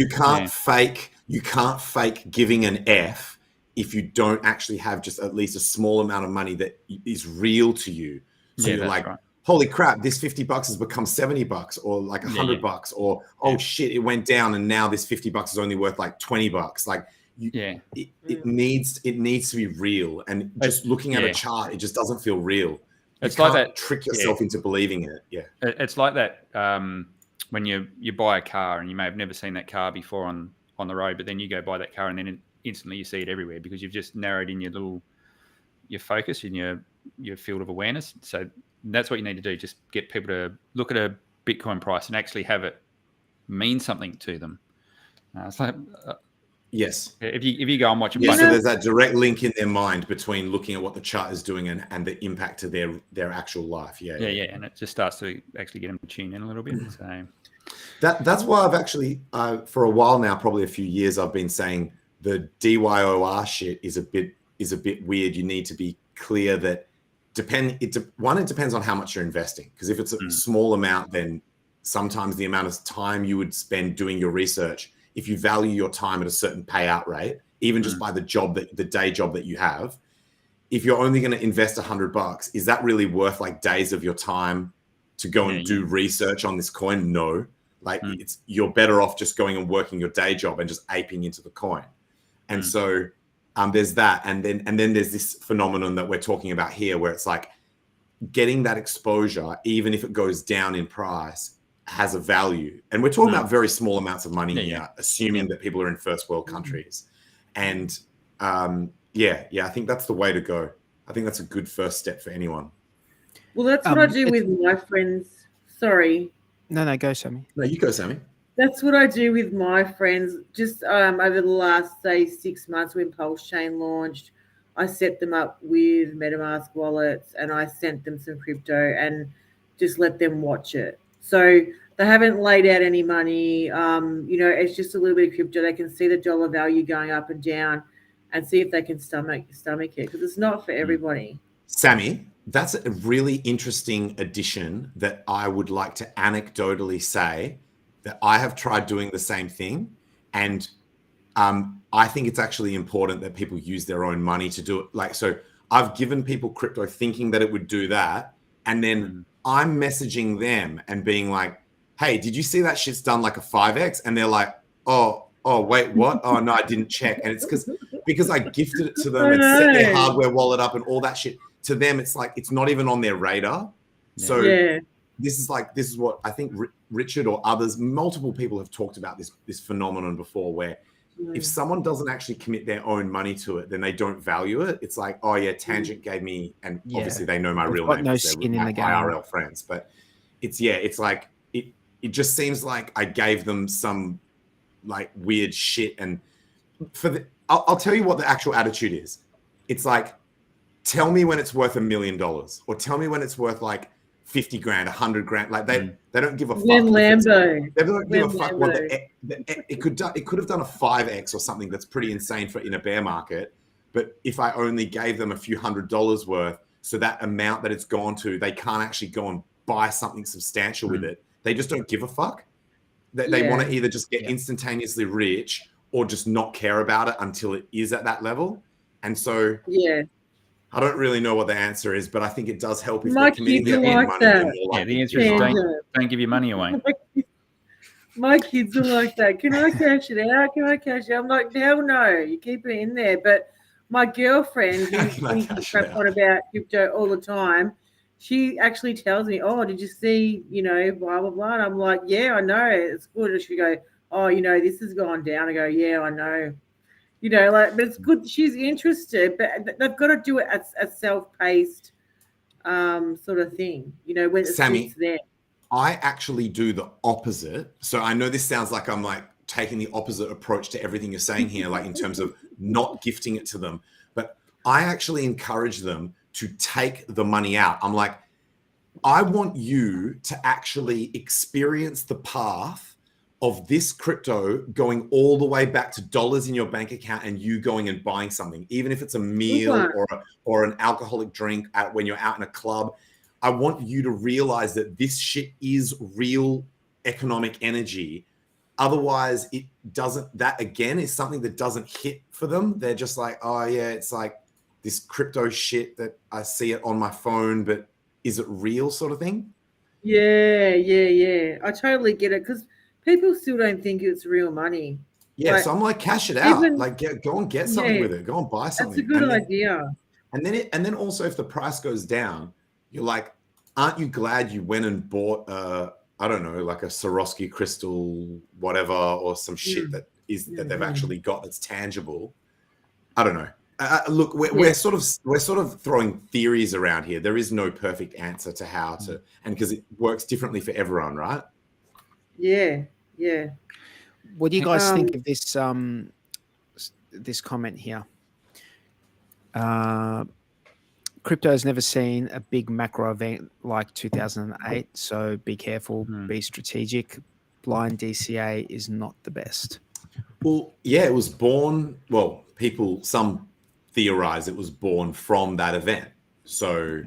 can't fake giving an F if you don't actually have just at least a small amount of money that is real to you. So you're like, right. Holy crap, this $50 has become $70 or like $100 or, oh shit, it went down and now this $50 is only worth like $20. Like it needs to be real. And just looking at a chart, it just doesn't feel real. It's like that. Trick yourself into believing it. Yeah. It's like that when you buy a car and you may have never seen that car before on the road, but then you go buy that car and then instantly you see it everywhere because you've just narrowed in your focus in your field of awareness. So that's what you need to do. Just get people to look at a Bitcoin price and actually have it mean something to them. It's like, yes. If you go and watch a bunch, so there's that direct link in their mind between looking at what the chart is doing and the impact to their actual life. Yeah. And it just starts to actually get them to tune in a little bit. So that's why I've actually for a while now, probably a few years, I've been saying the DYOR shit is a bit weird. You need to be clear that it depends on how much you're investing. Because if it's a small amount, then sometimes the amount of time you would spend doing your research, if you value your time at a certain payout rate, even just by the day job that you have, if you're only going to invest $100, is that really worth like days of your time to go and do research on this coin? No, like you're better off just going and working your day job and just aping into the coin. And so there's that. And then there's this phenomenon that we're talking about here where it's like getting that exposure, even if it goes down in price, has a value. And we're talking about very small amounts of money here, assuming that people are in first world countries. And I think that's the way to go. I think that's a good first step for anyone. Well, that's what I do with my friends. Sorry. No, go, Sammy. No, you go, Sammy. That's what I do with my friends. Just over the last, say, 6 months when PulseChain launched, I set them up with MetaMask wallets and I sent them some crypto and just let them watch it. So they haven't laid out any money. It's just a little bit of crypto. They can see the dollar value going up and down and see if they can stomach it because it's not for everybody. Sammy, that's a really interesting addition that I would like to anecdotally say that I have tried doing the same thing. And I think it's actually important that people use their own money to do it. So I've given people crypto thinking that it would do that. And then I'm messaging them and being like, hey, did you see that shit's done like a 5X? And they're like, oh, wait, what? Oh, no, I didn't check. And it's because I gifted it to them and set their hardware wallet up and all that shit. To them, it's like, it's not even on their radar. So this is what I think Richard or others, multiple people have talked about this phenomenon before where if someone doesn't actually commit their own money to it, then they don't value it. It's like, oh yeah, Tangent gave me, and obviously they know my real name. No skin in the game. IRL friends, but it's like it just seems like I gave them some like weird shit. And I'll tell you what the actual attitude is. It's like, tell me when it's worth $1 million, or tell me when it's worth like 50 grand, 100 grand. Like they don't give a fuck. Lambo. They don't give a fuck what it could have done a 5X or something that's pretty insane in a bear market. But if I only gave them a few $100s worth, so that amount that it's gone to, they can't actually go and buy something substantial with it. They just don't give a fuck. They want to either just get instantaneously rich or just not care about it until it is at that level. And so I don't really know what the answer is, but I think it does help if they're committing their own money. The answer is don't give your money away. My kids are like that. Can I cash it out? I'm like, hell no, you keep it in there. But my girlfriend, who thinks crap on about crypto all the time, she actually tells me, oh, did you see, blah, blah, blah. And I'm like, yeah, I know. It's good. And she go, oh, this has gone down. I go, yeah, I know. But it's good. She's interested, but they've got to do it as a self-paced sort of thing, when Sammy, it's there. I actually do the opposite. So I know this sounds like I'm like taking the opposite approach to everything you're saying here, like in terms of not gifting it to them. But I actually encourage them to take the money out. I'm like, I want you to actually experience the path of this crypto going all the way back to dollars in your bank account and you going and buying something, even if it's a meal or an alcoholic drink when you're out in a club. I want you to realize that this shit is real economic energy. Otherwise, it doesn't, that again is something that doesn't hit for them. They're just like, oh yeah, it's like this crypto shit that I see it on my phone, but is it real sort of thing? Yeah. I totally get it because people still don't think it's real money. Yeah, like, so I'm like, cash it out. Like, go and get something with it. Go and buy something. That's a good idea. And then also, if the price goes down, you're like, aren't you glad you went and bought I don't know, like a Swarovski crystal, whatever, or some shit that they've actually got that's tangible? I don't know. Look, we're sort of throwing theories around here. There is no perfect answer to how to, and because it works differently for everyone, right? Yeah. What do you guys think of this this comment here? Crypto has never seen a big macro event like 2008, so be careful, be strategic. Blind DCA is not the best. Well, yeah, it was born. Well, some theorize it was born from that event. So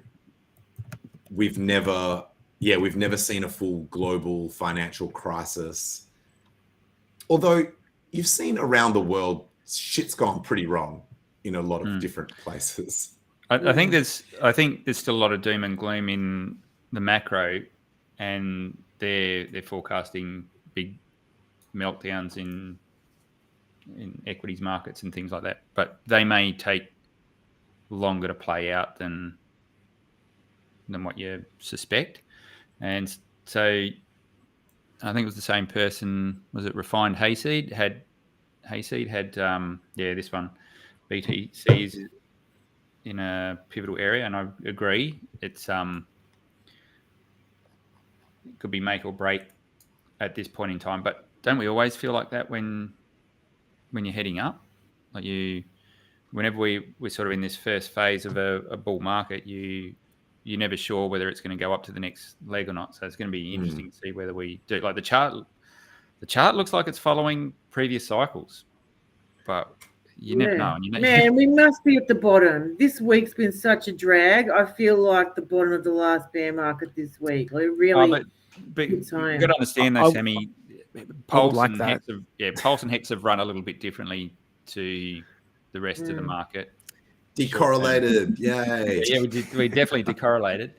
we've never seen a full global financial crisis. Although you've seen around the world, shit's gone pretty wrong in a lot of different places. I think there's still a lot of doom and gloom in the macro, and they're forecasting big meltdowns in equities markets and things like that. But they may take longer to play out than what you suspect. And so I think it was the same person. Was it Refined Hayseed? Hayseed had this one. BTC is in a pivotal area, and I agree. It's it could be make or break at this point in time. But don't we always feel like that when you're heading up? Like whenever we're sort of in this first phase of a bull market, you're never sure whether it's going to go up to the next leg or not. So it's going to be interesting to see whether we do. Like the chart looks like it's following previous cycles, but you never know. Man, we must be at the bottom. This week's been such a drag. I feel like the bottom of the last bear market this week. Like really, but you've got to understand though, Sammy. Pulse and HEX have run a little bit differently to the rest of the market. Decorrelated, yay! Yeah, we definitely decorrelated.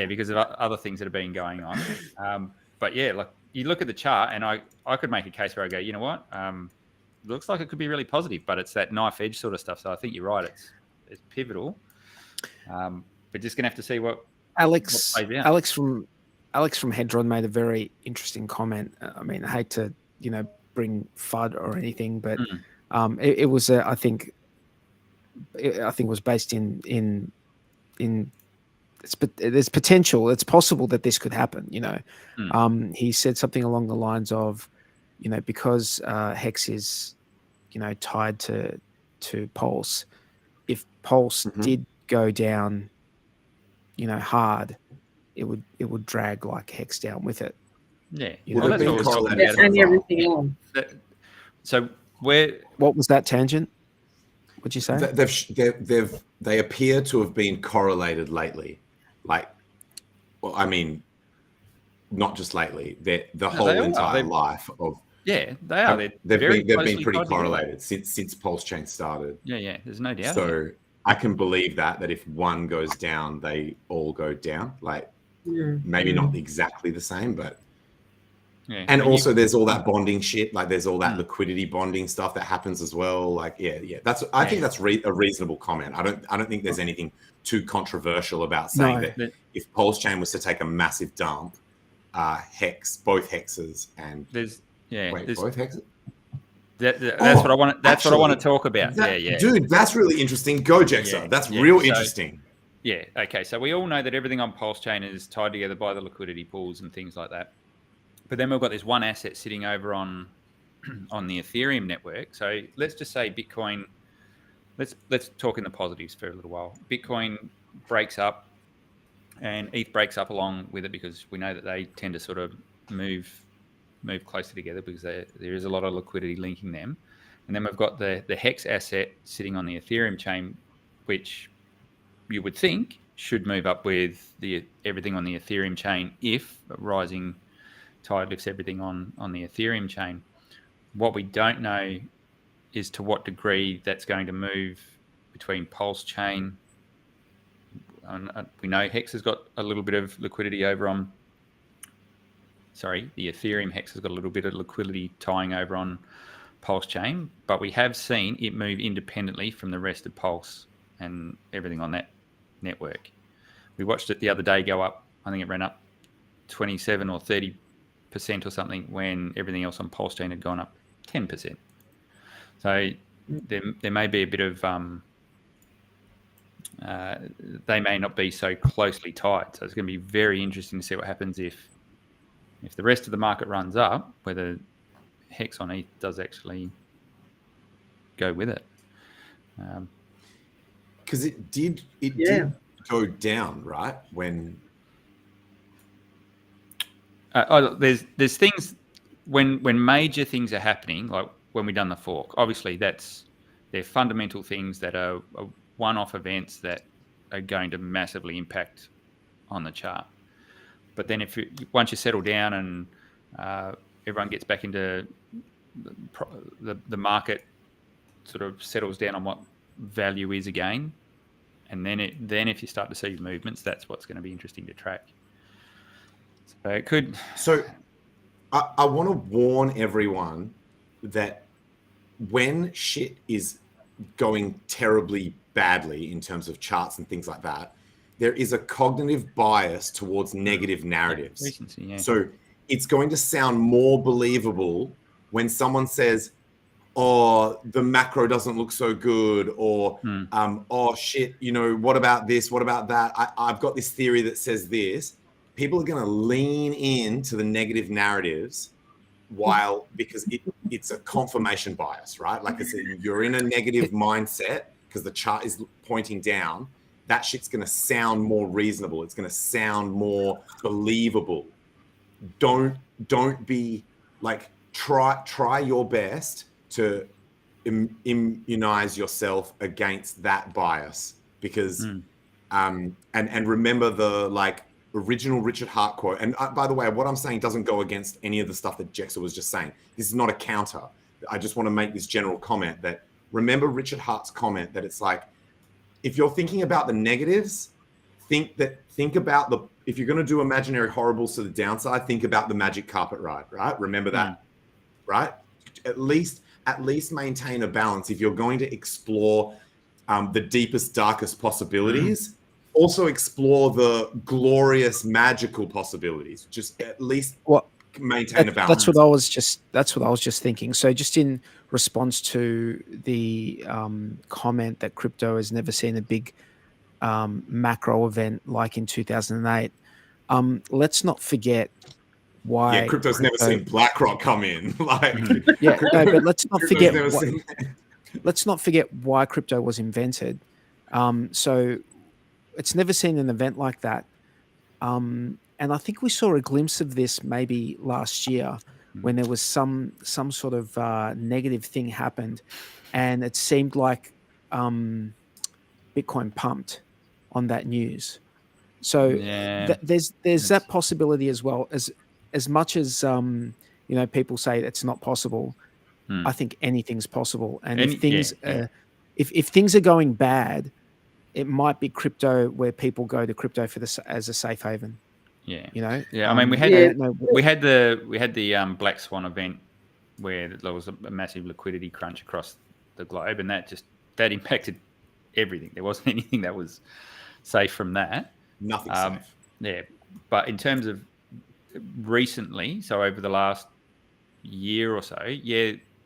Because of other things that have been going on. But yeah, like you look at the chart, and I could make a case where I go, you know what? Looks like it could be really positive, but it's that knife edge sort of stuff. So I think you're right. It's pivotal. But just gonna have to see what plays out. Alex from Hedron made a very interesting comment. I mean, I hate to bring FUD or anything, but it was I think it was based in there's potential. It's possible that this could happen. He said something along the lines of, because HEX is, tied to Pulse. If Pulse did go down, hard, it would drag like HEX down with it. Yeah, that's and everything else. So what was that tangent? What'd you say? They appear to have been correlated lately. Like, well, I mean, not just lately. The whole entire life of. Yeah, they are. They've been pretty correlated since PulseChain started. Yeah. There's no doubt. So I can believe that if one goes down, they all go down. Like maybe not exactly the same, but. Yeah, and also there's all that bonding shit. Like there's all that liquidity bonding stuff that happens as well. Like I think that's a reasonable comment. I don't think there's anything too controversial about saying that if PulseChain was to take a massive dump, HEX, both hexes, and both hexes. That's what I want. That's what I want to talk about. Dude, that's really interesting. Go, Jexa. That's real interesting. Yeah. Okay. So we all know that everything on PulseChain is tied together by the liquidity pools and things like that. But then we've got this one asset sitting over on the Ethereum network. So let's just say Bitcoin. Let's talk in the positives for a little while. Bitcoin breaks up, and ETH breaks up along with it, because we know that they tend to sort of move closer together, because there is a lot of liquidity linking them. And then we've got the HEX asset sitting on the Ethereum chain, which you would think should move up with everything on the Ethereum chain if a rising tide lifts everything on the Ethereum chain. What we don't know is to what degree that's going to move between PulseChain. We know HEX has got a little bit of liquidity over on. Sorry, the Ethereum HEX has got a little bit of liquidity tying over on PulseChain, but we have seen it move independently from the rest of Pulse and everything on that network. We watched it the other day go up. I think it ran up 27 or 30% or something, when everything else on PulseChain had gone up 10%. So there may be a bit of they may not be so closely tied. So it's going to be very interesting to see what happens if the rest of the market runs up, whether HEX on ETH does actually go with it. Because it did go down, right? When there's things when major things are happening, like when we done the fork. Obviously, they're fundamental things that are one-off events that are going to massively impact on the chart. But then once you settle down and everyone gets back into the market, sort of settles down on what value is again, and then if you start to see movements, that's what's going to be interesting to track. So it could. So I want to warn everyone that when shit is going terribly badly in terms of charts and things like that, there is a cognitive bias towards negative narratives. Yeah, recency, yeah. So it's going to sound more believable when someone says, oh, the macro doesn't look so good, or oh shit, what about this? What about that? I've got this theory that says this. People are going to lean into the negative narratives because it's a confirmation bias, right? Like I said, you're in a negative mindset because the chart is pointing down. That shit's going to sound more reasonable. It's going to sound more believable. Don't be like, try your best to immunize yourself against that bias, because and remember the original Richard Hart quote. And by the way, what I'm saying doesn't go against any of the stuff that Jexer was just saying. This is not a counter. I just want to make this general comment that remember Richard Hart's comment that it's like, if you're thinking about the negatives, think about if you're going to do imaginary horribles to the downside, think about the magic carpet ride, right? Remember that, right? At least maintain a balance. If you're going to explore the deepest, darkest possibilities, also explore the glorious, magical possibilities. Just at least maintain a balance. That's what I was just thinking. So just in response to the comment that crypto has never seen a big macro event like in 2008, let's not forget why. Yeah, crypto's never seen BlackRock come in. But let's not forget. Let's not forget why crypto was invented. So it's never seen an event like that. And I think we saw a glimpse of this maybe last year when there was some sort of negative thing happened, and it seemed like Bitcoin pumped on that news. So there's that possibility as well. As much as people say it's not possible, I think anything's possible. And if things are going bad, it might be crypto where people go to crypto as a safe haven. Yeah. I mean, we had the Black Swan event where there was a massive liquidity crunch across the globe, and that impacted everything. There wasn't anything that was safe from that. Nothing safe. Yeah, but in terms of recently, so over the last year or so,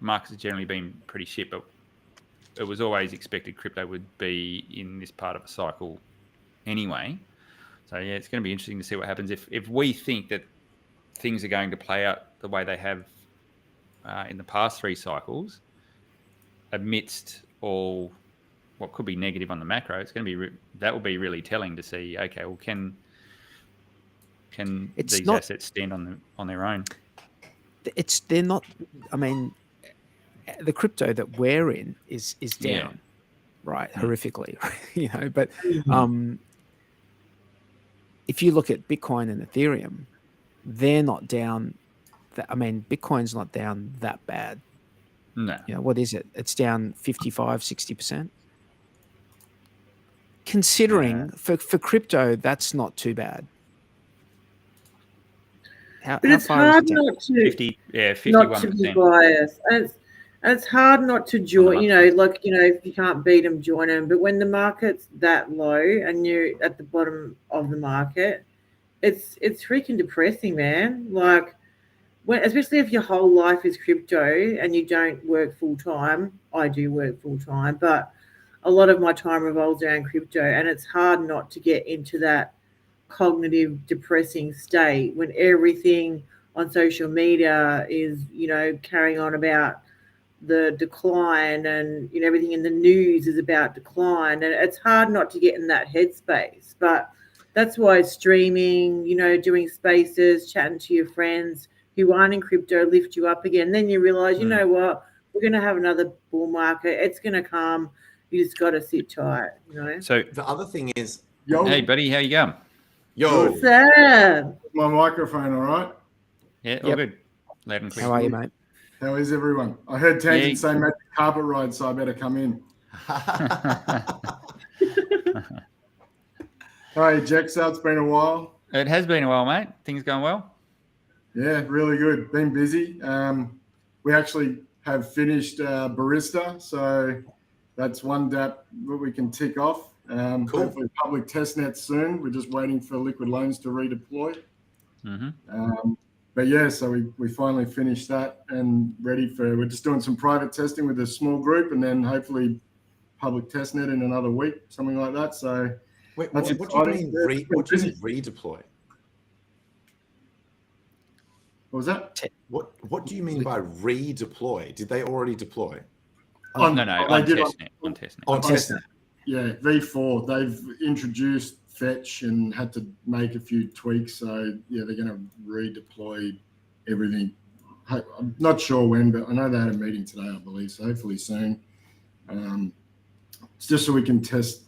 markets have generally been pretty shit, but it was always expected crypto would be in this part of a cycle anyway. So it's going to be interesting to see what happens if we think that things are going to play out the way they have in the past 3 cycles, amidst all what could be negative on the macro, it's going to be that will be really telling to see. Okay, well, can these assets stand on their own? They're not. I mean, the crypto that we're in is down, right? Horrifically, But if you look at Bitcoin and Ethereum, they're not down. Bitcoin's not down that bad. No. What is it? It's down 55, 60%. Considering for crypto, that's not too bad. How it's far hard is it down? not to 51%. not to be biased, and it's hard not to join. If you can't beat them, join them. But when the market's that low and you're at the bottom of the market, it's freaking depressing, man. Like especially if your whole life is crypto and you don't work full time. I do work full time, but a lot of my time revolves around crypto, and it's hard not to get into that cognitive depressing state when everything on social media is, carrying on about the decline, and everything in the news is about decline, and it's hard not to get in that headspace. But that's why streaming, doing spaces, chatting to your friends who aren't in crypto lift you up again. Then you realize, you know what, we're going to have another bull market. It's going to come. You just got to sit tight, So the other thing is, hey, buddy, how you going? Yo, what's that? My microphone, all right? Yeah, all good. Loud and clear. How are you, mate? How is everyone? I heard Tangent say magic carpet ride, so I better come in. Hey, Jexa, it's been a while. It has been a while, mate. Things going well? Yeah, really good. Been busy. We actually have finished Barista, so that's one dApp that we can tick off. Cool. Hopefully public testnet soon. We're just waiting for liquid loans to redeploy. But yeah, so we finally finished that and we're just doing some private testing with a small group, and then hopefully public testnet in another week, something like that. So wait, what do you mean redeploy? What was that? What do you mean by redeploy? Did they already deploy? On testnet. On testnet. Yeah, V4. They've introduced Fetch and had to make a few tweaks. So yeah, they're going to redeploy everything. I'm not sure when, but I know they had a meeting today, I believe. So hopefully soon. It's just so we can test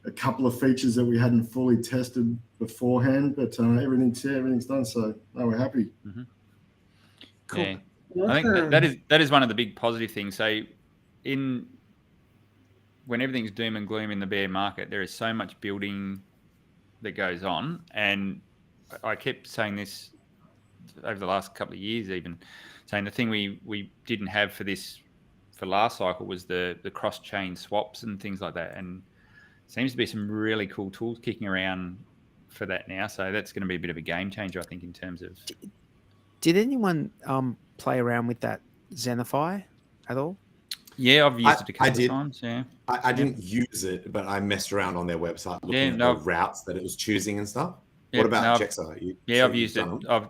a couple of features that we hadn't fully tested beforehand, but everything's done. So no, we're happy. Cool. Yeah. I think that is one of the big positive things. So when everything's doom and gloom in the bear market, there is so much building that goes on. And I kept saying this over the last couple of years, even saying the thing we didn't have for last cycle was the cross-chain swaps and things like that. And seems to be some really cool tools kicking around for that now. So that's going to be a bit of a game changer, I think, in terms of... Did anyone play around with that Zenify at all? Yeah, I've used it a couple of times. Yeah, I didn't use it, but I messed around on their website looking at the routes that it was choosing and stuff. What about Jexa? I've used it. I've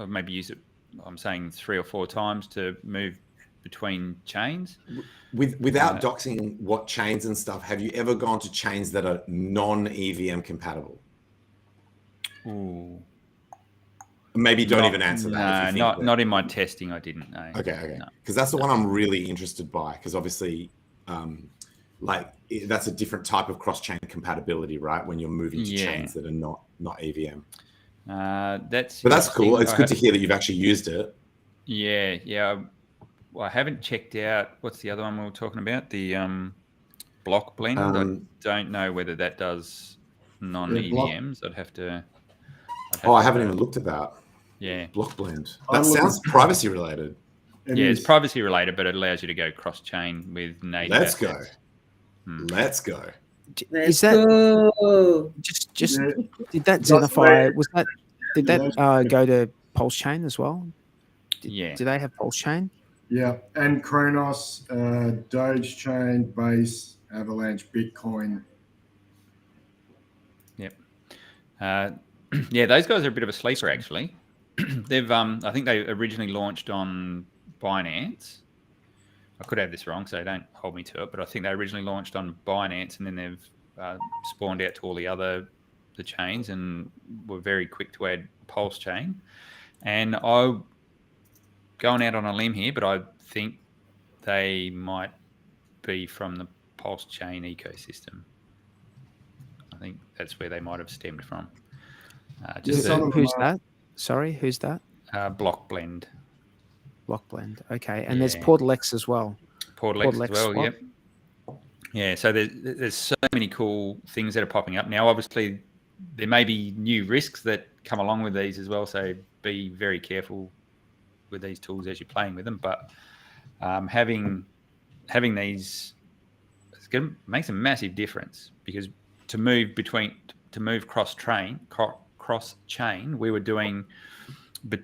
maybe used it. I'm saying 3 or 4 times to move between chains. Without doxing what chains and stuff, have you ever gone to chains that are non-EVM compatible? Ooh. Maybe don't even answer that. Not in my testing. I didn't know. Okay. Because that's the one I'm really interested by. Because obviously, that's a different type of cross-chain compatibility, right? When you're moving to chains that are not EVM. That's cool. It's good to hear that you've actually used it. Yeah. Well, I haven't checked out what's the other one we were talking about, the block blend. I don't know whether that does non-EVMs. I'd have to. I haven't even looked at that. Yeah. Block blend. That sounds privacy related. It's privacy related, but it allows you to go cross-chain with native assets. Let's go. Is that just did that Zenify, did that go to PulseChain as well? Do they have PulseChain? Yeah, and Kronos, Dogechain, Base, Avalanche, Bitcoin. Yep. Yeah, those guys are a bit of a sleeper, actually. They've, I think they originally launched on Binance. I could have this wrong, so don't hold me to it. But I think they originally launched on Binance, and then they've spawned out to all the chains, and were very quick to add PulseChain. And I'm going out on a limb here, but I think they might be from the PulseChain ecosystem. I think that's where they might have stemmed from. Who's that? Sorry, who's that? Block Blend. Block Blend. Okay, and there's Portal X as well. Portal X as well. Yep. Yeah. So there's so many cool things that are popping up now. Obviously, there may be new risks that come along with these as well. So be very careful with these tools as you're playing with them. But having these, makes a massive difference, because to move cross chain, we were doing, but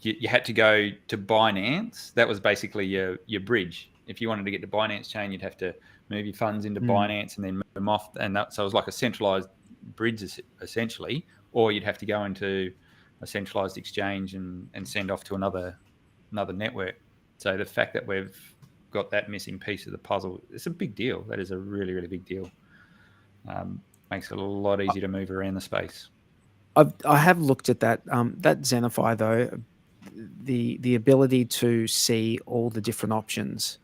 you had to go to Binance. That was basically your bridge. If you wanted to get to Binance chain, you'd have to move your funds into Binance and then move them off. And so it was like a centralized bridge essentially, or you'd have to go into a centralized exchange and send off to another network. So the fact that we've got that missing piece of the puzzle, it's a big deal. That is a really, really big deal. Makes it a lot easier to move around the space. I have looked at that. That Zenify though, the ability to see all the different options.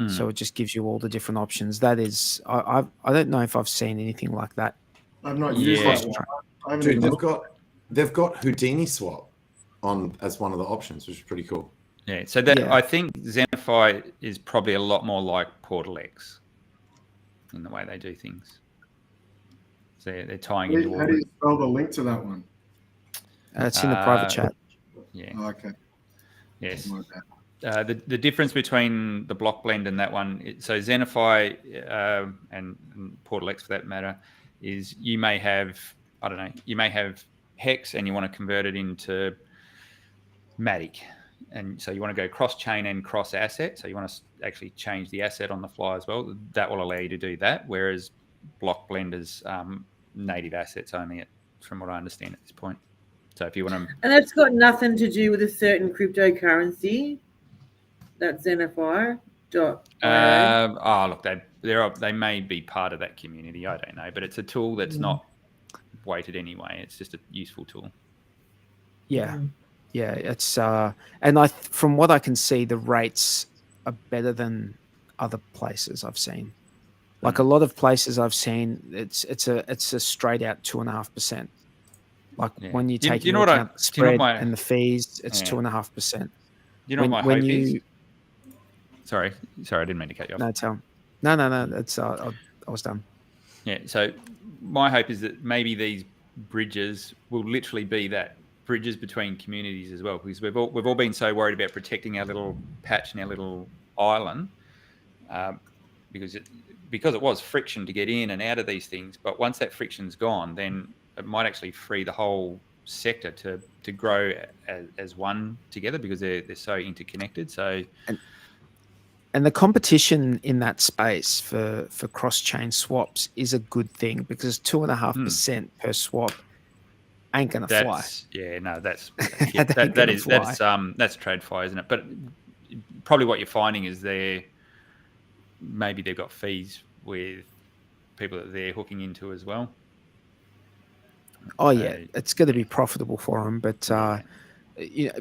So it just gives you all the different options. That is, I don't know if I've seen anything like that. I've not used that one. Dude, they've got Houdini swap on as one of the options, which is pretty cool. Yeah, so I think Zenify is probably a lot more like Portal X in the way they do things. So they're tying into all. How do you spell the link to that one? It's in the private chat. Yeah. Oh, okay. Yes. The difference between the Block Blend and that one, so Zenify and Portal X for that matter, is you may have HEX and you want to convert it into Matic. And so you want to go cross-chain and cross-asset. So you want to actually change the asset on the fly as well. That will allow you to do that, whereas Block Blend is native assets only, from what I understand at this point. So if you want to... And that's got nothing to do with a certain cryptocurrency. That's Zenify. Look, they may be part of that community. I don't know, but it's a tool that's not weighted anyway. It's just a useful tool. Yeah, yeah. It's and from what I can see, the rates are better than other places I've seen. Like a lot of places I've seen, it's a straight out 2.5%. Like when you take into account the spread and the fees, it's 2.5%. You know what my hope is? Sorry, I didn't mean to cut you off. No, tell. No. It's I was done. Yeah. So my hope is that maybe these bridges will literally be that, bridges between communities as well, because we've all been so worried about protecting our little patch and our little island, because it was friction to get in and out of these things. But once that friction's gone, then it might actually free the whole sector to grow as one together, because they're so interconnected. So and the competition in that space for cross-chain swaps is a good thing, because 2.5% per swap ain't gonna fly. Yeah, no, that's TradeFi, isn't it? But probably what you're finding is maybe they've got fees with people that they're hooking into as well. Oh yeah, it's going to be profitable for them, but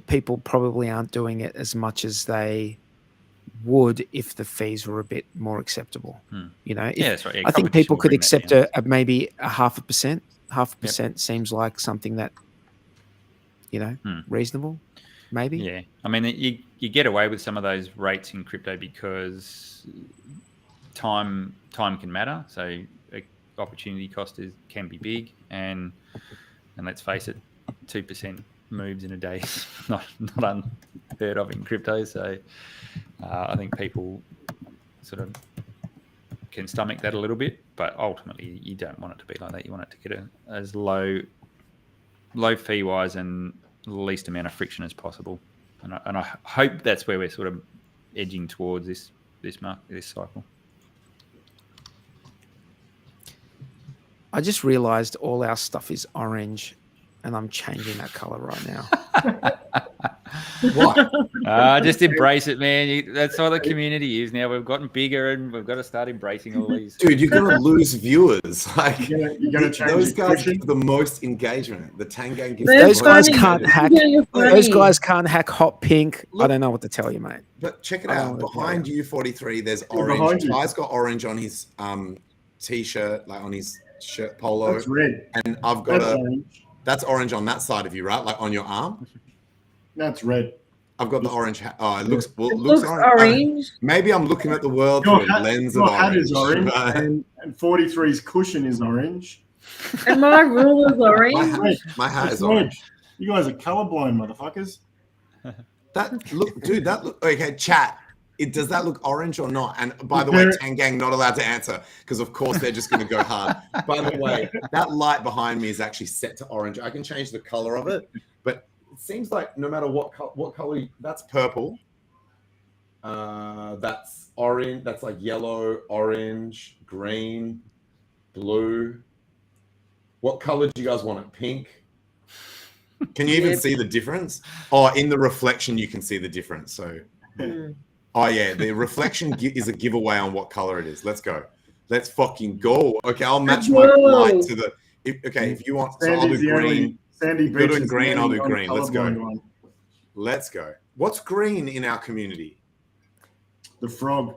people probably aren't doing it as much as they would if the fees were a bit more acceptable. That's right. Yeah, I think people could accept maybe a 0.5%. 0.5% seems like something that reasonable, maybe. Yeah, I mean, you get away with some of those rates in crypto because time can matter. So opportunity cost can be big, and let's face it, 2% moves in a day is not unheard of in crypto. So I think people sort of can stomach that a little bit, but ultimately you don't want it to be like that. You want it to get as low fee wise and least amount of friction as possible. And I hope that's where we're sort of edging towards this cycle. I just realized all our stuff is orange and I'm changing that color right now. What? Just embrace it, man. That's what the community is now. We've gotten bigger, and we've got to start embracing all these. Dude, you're gonna lose viewers. Like You're gonna change those your guys cushion? give the most engagement. The Tangang gives Those the guys most can't engagement. hack. Funny. Those guys can't hack hot pink. I Look- don't know what to tell you, mate. But check it I don't out. wanna tell Behind you, 43, there's Yeah, orange. behind you. Ty's got orange on his t-shirt, like on his shirt polo. That's red. And I've got That's orange. that's orange on that side of you, right? Like on your arm. That's red. I've got the orange hat. Oh, it looks It looks orange. Maybe I'm looking at the world Your through a hat, lens of your hat orange. is orange, but and 43's cushion is orange. And my ruler's my, orange. hat, my hat It's is orange. You guys are colorblind, motherfuckers. That look, dude. That look. Okay, chat. Does that look orange or not? And by the way, Tangang not allowed to answer because of course they're just going to go hard. By the way, that light behind me is actually set to orange. I can change the color of it, but it seems like no matter what color, that's purple. That's orange. That's like yellow, orange, green, blue. What color do you guys want it? Pink. Can you even see the difference? Oh, in the reflection, you can see the difference. So, oh yeah, the reflection is a giveaway on what color it is. Let's go. Let's fucking go. Okay, I'll match my light to the. If you want, so I'll do green. Sandy You're Beach doing is green. the I'll only do green. Let's go. colorblind one. Let's go. What's green in our community? The frog.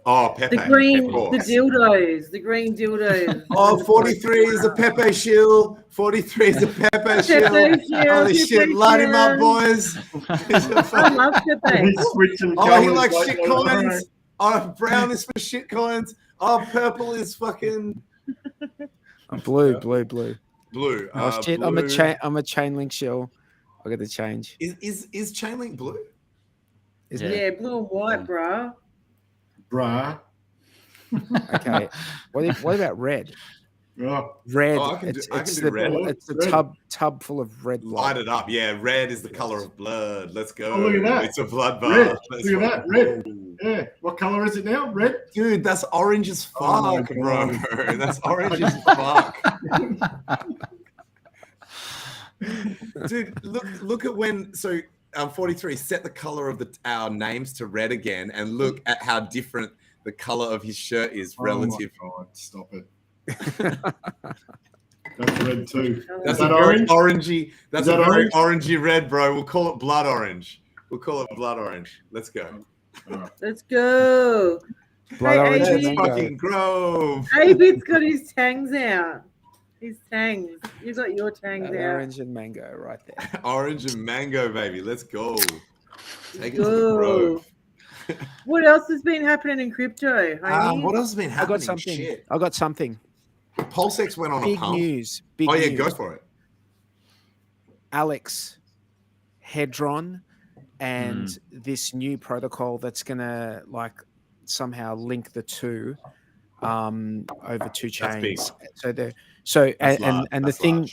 Oh, Pepe. The green, Pepe the Horse. dildos, the green dildos. Oh, 43 is a Pepe shield. 43 is a Pepe shield. Pepe shield, Holy Pepe shit, light him up, shield. boys. I love Pepe. He's switching Oh, he colours likes like shit those coins. Oh, brown is for shit coins. Oh, purple is fucking Blue. blue. Oh shit! Blue. I'm a chain link shell. I got to change. Is Chainlink blue? Isn't Yeah, it? blue and white, bruh. Bruh. Okay. What about red? Oh, Red. Oh, I can it's do red. It's a Red. tub full of red Light blood. it up. Yeah, red is the color of blood. Let's go. Oh, look at that. It's a blood Red. bath. Let's Look at that. Red. go. yeah. What color is it now? Red? Dude, that's orange as fuck, Oh my bro. God. That's orange as fuck. Dude, look at when 43 set the color of our names to red again, and look at how different the color of his shirt is relative. Oh my God, stop it. That's red too. That's Is a that very orange? orangey. That's Is a that very orange? orangey red, bro. We'll call it blood orange. We'll call it blood orange. Let's go. Let's go. Blood Hey, orange and AB. mango. Fucking Grove. Abid's got his tangs out. His tangs. You got your tangs Blood out. orange and mango right there. Orange and mango, baby. Let's go. Take it to the Go. Grove. What else has been happening in crypto? Honey? What else has been I happening? got something. Shit. I got something. PulseX went on a Big pump. news. Big Oh yeah, news. go for it. Alex, Hedron, and this new protocol that's gonna like somehow link the two over two big. chains. That's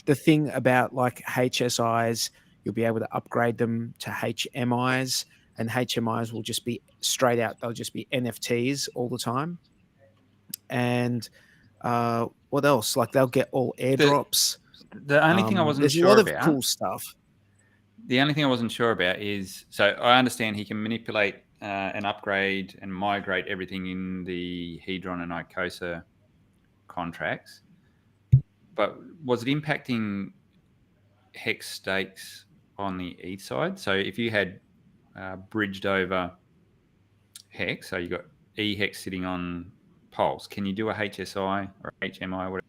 The thing about like HSIs, you'll be able to upgrade them to HMIs, and HMIs will just be straight out. They'll just be NFTs all the time. And what else? Like they'll get all airdrops. The only thing I wasn't there's sure a lot about. of cool stuff. The only thing I wasn't sure about is, so I understand he can manipulate and upgrade and migrate everything in the Hedron and Icosa contracts, but was it impacting HEX stakes on the ETH side? So if you had bridged over HEX, so you got EHEX sitting on Pulse, can you do a HSI or HMI, whatever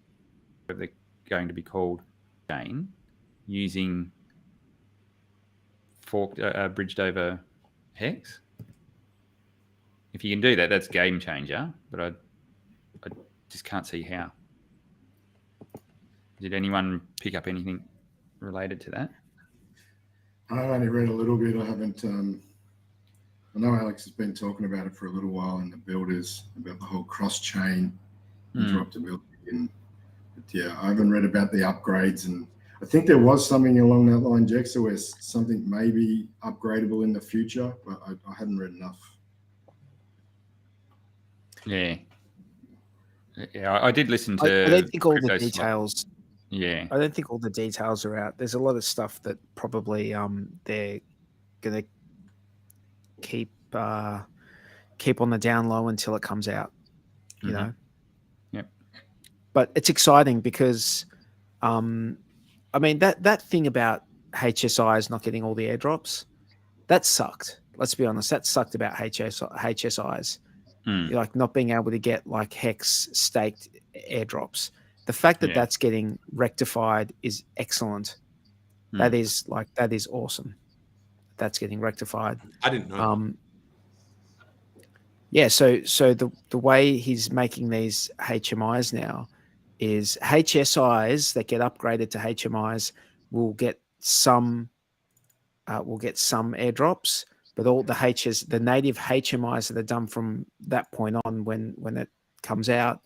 they're going to be called, chain using forked bridged over HEX? If you can do that, that's game changer. But I just can't see how. Did anyone pick up anything related to that? I only read a little bit. I haven't. I know Alex has been talking about it for a little while in the builders about the whole cross-chain interoperability. But yeah, I haven't read about the upgrades, and I think there was something along that line, Jexa, where something may be upgradable in the future, but I hadn't read enough. Yeah, I did listen to. I don't think all the Crypto details. Yeah. I don't think all the details are out. There's a lot of stuff that probably they're gonna keep on the down low until it comes out. You know. Yep. But it's exciting because, I mean that thing about HSIs not getting all the airdrops, that sucked. Let's be honest, that sucked about HSIs. Like not being able to get like HEX staked airdrops. The fact that that's getting rectified is excellent. That is awesome. That's getting rectified. I didn't know. Yeah, so the way he's making these HMIs now is HSIs that get upgraded to HMIs will get some airdrops, but all the native HMIs that are done from that point on when it comes out,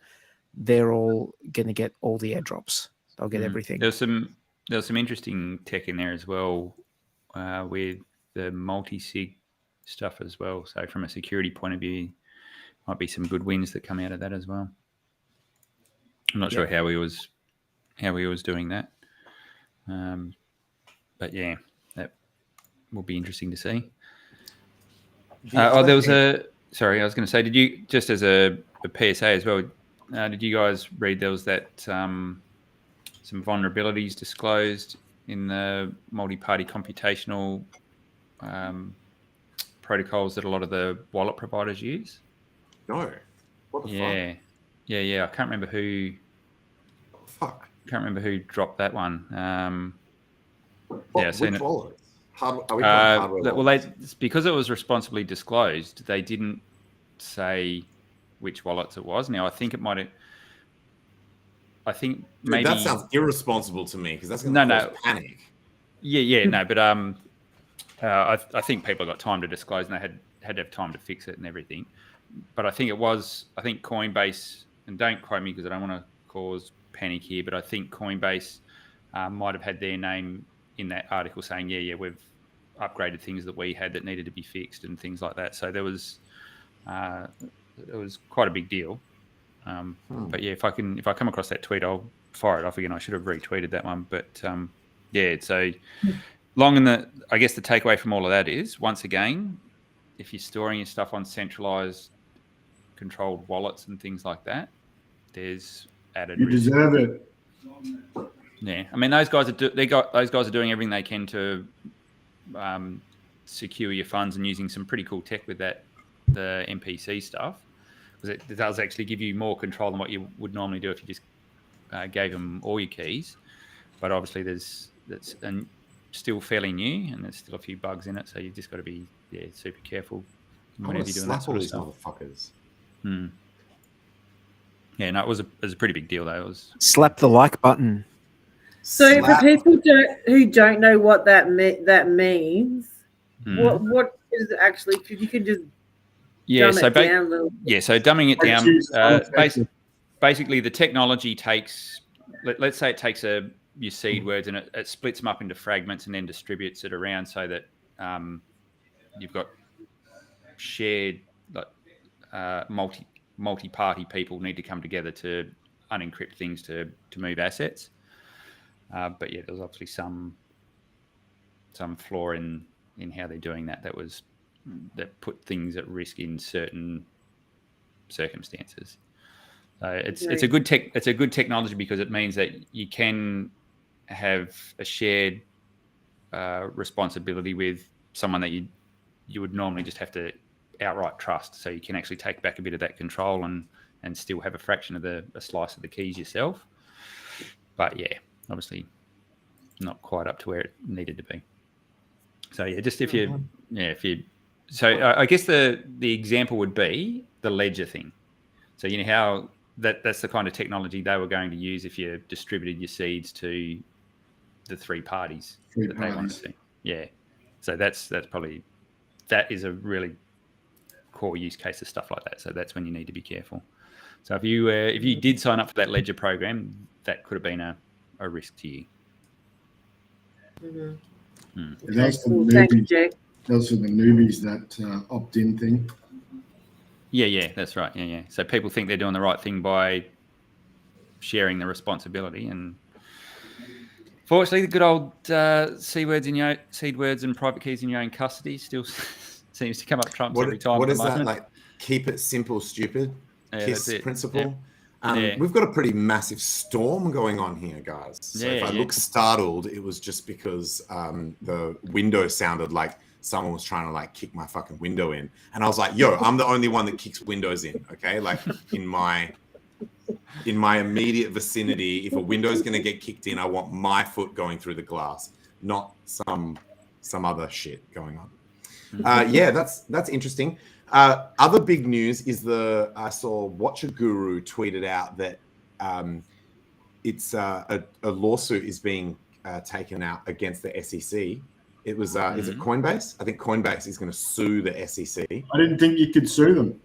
they're all going to get all the airdrops. They'll get everything. There's some interesting tech in there as well with the multi-sig stuff as well. So from a security point of view, might be some good wins that come out of that as well. I'm not sure how he was doing that, but yeah, that will be interesting to see. There was sorry, I was going to say, did you, just as a PSA as well, did you guys read there was that some vulnerabilities disclosed in the multi-party computational protocols that a lot of the wallet providers use? No. What the fuck? Yeah. I can't remember who. Fuck. Can't remember who dropped that one. Which wallets? Are we talking hardware wallets? Because it was responsibly disclosed, they didn't say which wallets it was. Now I think it might have. Maybe that sounds irresponsible to me because that's going to cause panic. Yeah, no, but I think people got time to disclose and they had to have time to fix it and everything. But I think Coinbase, and don't quote me because I don't want to cause panic here, but I think Coinbase might have had their name in that article saying, we've upgraded things that we had that needed to be fixed and things like that. So there was, it was quite a big deal. But yeah, if I come across that tweet, I'll fire it off again. I should have retweeted that one. But so I guess the takeaway from all of that is, once again, if you're storing your stuff on centralized controlled wallets and things like that, there's added risk. You deserve it. Yeah, I mean those guys are doing everything they can to secure your funds and using some pretty cool tech with the MPC stuff, because it does actually give you more control than what you would normally do if you just gave them all your keys. But obviously that's still fairly new and there's still a few bugs in it, so you've just got to be super careful whenever you're doing that sort of stuff. Motherfuckers. Yeah, no, it was a pretty big deal though. It was slap the like button. So for people who don't know what that means, what is it actually? Because you can just dumb it down a little bit. So dumbing it down, basically the technology takes, let's say it takes your seed words and it splits them up into fragments and then distributes it around so that you've got shared multi-party people need to come together to unencrypt things to move assets. But yeah, there was obviously some flaw in how they're doing that that put things at risk in certain circumstances. So it's a good technology because it means that you can have a shared responsibility with someone that you would normally just have to outright trust. So you can actually take back a bit of that control and still have a fraction of a slice of the keys yourself. But yeah, obviously not quite up to where it needed to be. So yeah, just so I guess the example would be the ledger thing. So you know how that's the kind of technology they were going to use if you distributed your seeds to the three parties that they wanted to. Yeah. So that is a really core use case of stuff like that. So that's when you need to be careful. So if you did sign up for that ledger program, that could have been a risk to you. That's the newbies that opt-in thing. Yeah, that's right. Yeah. So people think they're doing the right thing by sharing the responsibility, and Fortunately, the good old seed words and private keys in your own custody still seems to come up trumps every time. What at is the that? moment. Like, keep it simple, stupid. Yeah, KISS that's it. principle. Yeah. We've got a pretty massive storm going on here, guys. So if I look startled, it was just because the window sounded like someone was trying to like kick my fucking window in. And I was like, yo, I'm the only one that kicks windows in. Okay. Like in my immediate vicinity, if a window is going to get kicked in, I want my foot going through the glass, not some other shit going on. Yeah, that's interesting. Other big news is I saw Watcher Guru tweeted out that it's a lawsuit is being taken out against the SEC. It was is it Coinbase? I think Coinbase is going to sue the SEC. I didn't think you could sue them.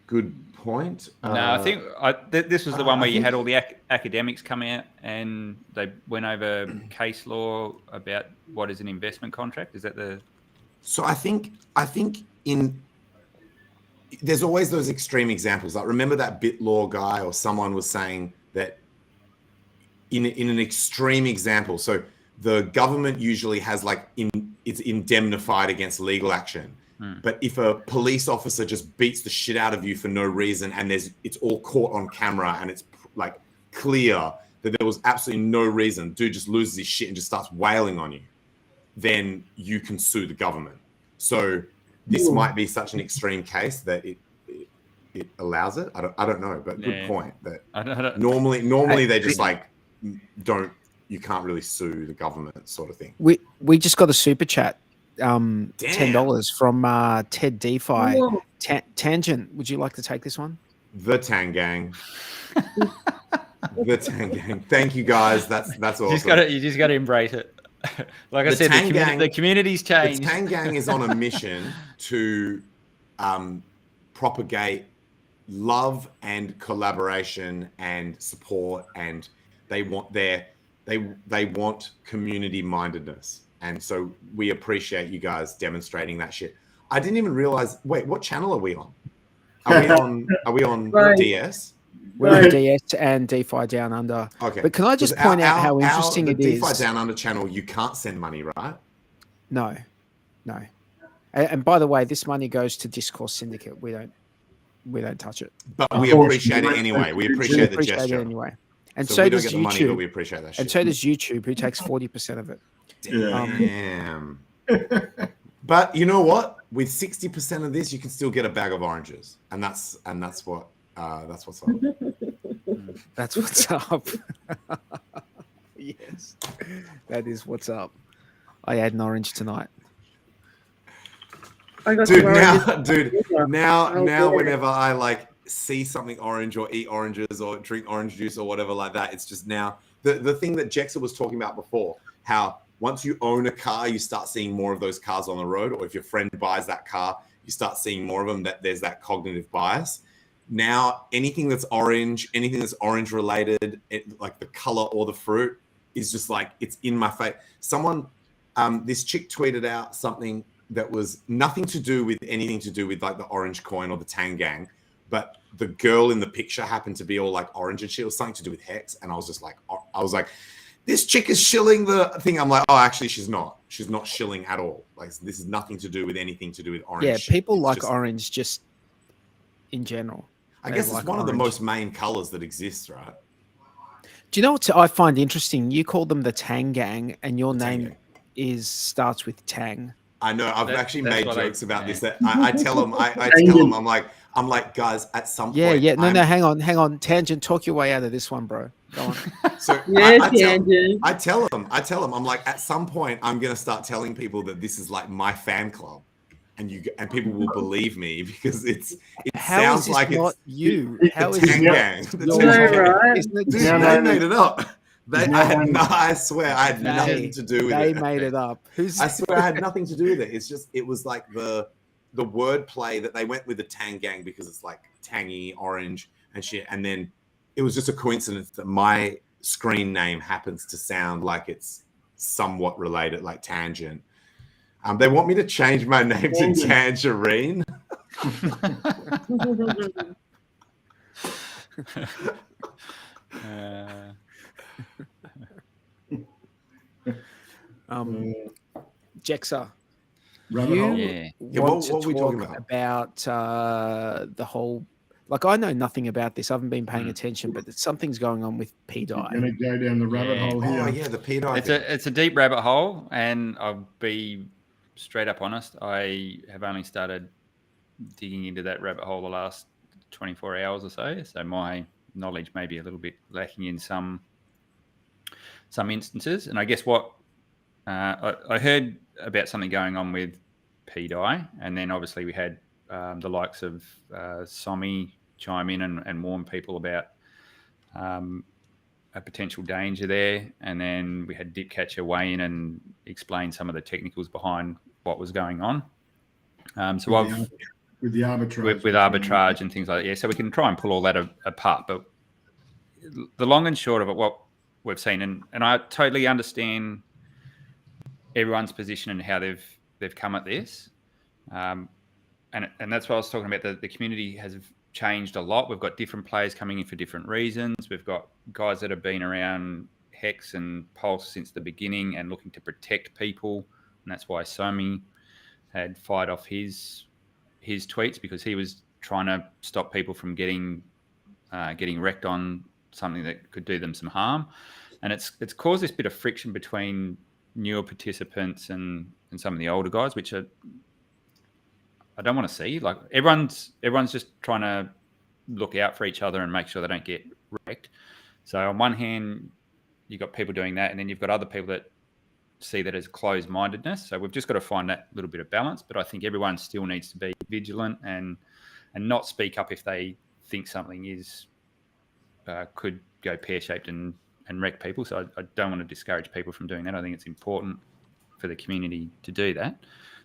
Good point. No, I think this was the one where you had all the academics come out and they went over case law about what is an investment contract. Is that the? So I think there's always those extreme examples. Like remember that BitLaw guy or someone was saying that in an extreme example. So the government usually has like it's indemnified against legal action. But if a police officer just beats the shit out of you for no reason and it's all caught on camera and it's like clear that there was absolutely no reason, dude just loses his shit and just starts wailing on you, then you can sue the government. So this might be such an extreme case that it allows it. I don't know, but good point. That I don't, normally they just like you can't really sue the government sort of thing. We just got a super chat. $10 from Ted DeFi. Tangent, would you like to take this one? The Tang Gang. The Tang Gang. Thank you guys. That's awesome. You just got to embrace it. Like I said, the community's changed. The Tang Gang is on a mission to propagate love and collaboration and support, and they want community mindedness. And so we appreciate you guys demonstrating that shit. I didn't even realize. Wait, what channel are we on? Are we on Right. DS? We're on DS and DeFi Down Under. Okay. But can I just point out how interesting it is? The DeFi Down Under channel, you can't send money, right? No. And by the way, this money goes to Discourse Syndicate. We don't touch it. But we appreciate it anyway. We appreciate the gesture anyway. And so so we don't does get the money, but we YouTube. appreciate that shit. And so does YouTube, who takes 40% of it. Damn. But you know what? With 60% of this, you can still get a bag of oranges, and that's what's up. That's what's up. Yes, that is what's up. I had an orange tonight. I got Now, whenever I like see something orange or eat oranges or drink orange juice or whatever like that, it's just now the thing that Jexa was talking about before, how once you own a car, you start seeing more of those cars on the road, or if your friend buys that car, you start seeing more of them. That there's that cognitive bias. Now, anything that's orange related, like the color or the fruit, is just like it's in my face. Someone, this chick tweeted out something that was nothing to do with anything to do with like the orange coin or the Tang Gang, but the girl in the picture happened to be all like orange and shit. It was something to do with HEX, and I was like, this chick is shilling the thing. I'm like, oh, actually, she's not. She's not shilling at all. Like, this is nothing to do with anything to do with orange. Yeah, shit. people It's like just, orange just in general. I They guess it's like one of the orange. most main colors that exists, right? Do you know what I find interesting? You call them the Tang Gang, and your The Tang name Gang. starts with Tang. I know. I've actually made that's jokes about yeah. this. That I tell them. I tell them. I'm like, guys. At some point. Yeah. No. Hang on. Tangent, talk your way out of this one, bro. Go on. So Yes, I tell them. I'm like, at some point, I'm gonna start telling people that this is like my fan club, and people will believe me because it How sounds is this like not it's you? How the is Tang it Gang. The your- Tang Gang. right? Isn't it Dude, just- they made it up. I swear, I had They- nothing to do with They it. made it up. Who's I swear, I had nothing to do with it. It was like the word play that they went with the Tang Gang because it's like tangy, orange, and shit. And then it was just a coincidence that my screen name happens to sound like it's somewhat related, like Tangent. They want me to change my name to Tangerine. Jexa, Rabbit hole? you Yeah, want what to were we talking talk about the whole, like, I know nothing about this. I haven't been paying attention, but something's going on with You're PDI. going to go down the rabbit hole here. Oh yeah, the PDI thing. It's a deep rabbit hole, and I'll be straight up honest. I have only started digging into that rabbit hole the last 24 hours or so. So my knowledge may be a little bit lacking in some instances. And I guess what I heard about something going on with PDI, and then obviously we had the likes of Somi chime in and warn people about a potential danger there, and then we had Dipcatcher weigh in and explain some of the technicals behind what was going on. With the arbitrage. With arbitrage and things like that. Yeah, so we can try and pull all that apart. But the long and short of it, what we've seen, and I totally understand everyone's position and how they've come at this. And that's what I was talking about. The community has changed a lot. We've got different players coming in for different reasons. We've got guys that have been around HEX and Pulse since the beginning and looking to protect people. And that's why Somi had fired off his tweets, because he was trying to stop people from getting wrecked on something that could do them some harm. And it's caused this bit of friction between newer participants and some of the older guys, which I don't want to see. Like everyone's just trying to look out for each other and make sure they don't get wrecked. So on one hand, you've got people doing that, and then you've got other people that see that as closed-mindedness. So we've just got to find that little bit of balance. But I think everyone still needs to be vigilant and not speak up if they think something is could go pear-shaped and wreck people. So I don't want to discourage people from doing that. I think it's important for the community to do that.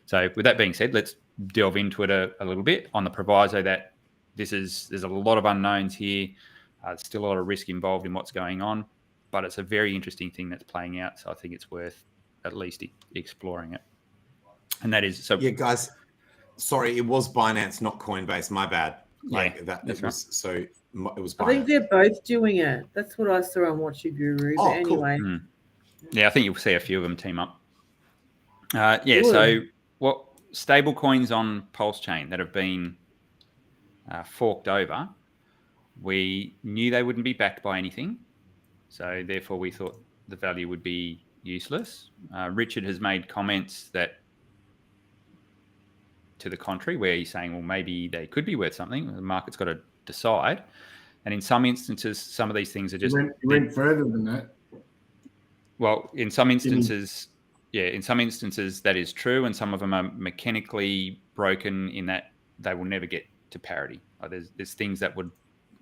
So with that being said, let's delve into it a little bit on the proviso that there's a lot of unknowns here. There's still a lot of risk involved in what's going on, but it's a very interesting thing that's playing out. So I think it's worth at least exploring it. And that is so. Yeah, guys. Sorry, it was Binance, not Coinbase. My bad. Like that. It was right. so. It was Binance. I think they're both doing it. That's what I saw on Watch Your Guru. Oh, but anyway. cool. Yeah, I think you'll see a few of them team up. So what stablecoins on PulseChain that have been forked over, we knew they wouldn't be backed by anything. So therefore we thought the value would be useless. Richard has made comments that to the contrary, where he's saying, well, maybe they could be worth something. The market's got to decide. And in some instances, some of these things are just... You went further than that. Well, in some instances, that is true. And some of them are mechanically broken in that they will never get to parity. Like there's things that would,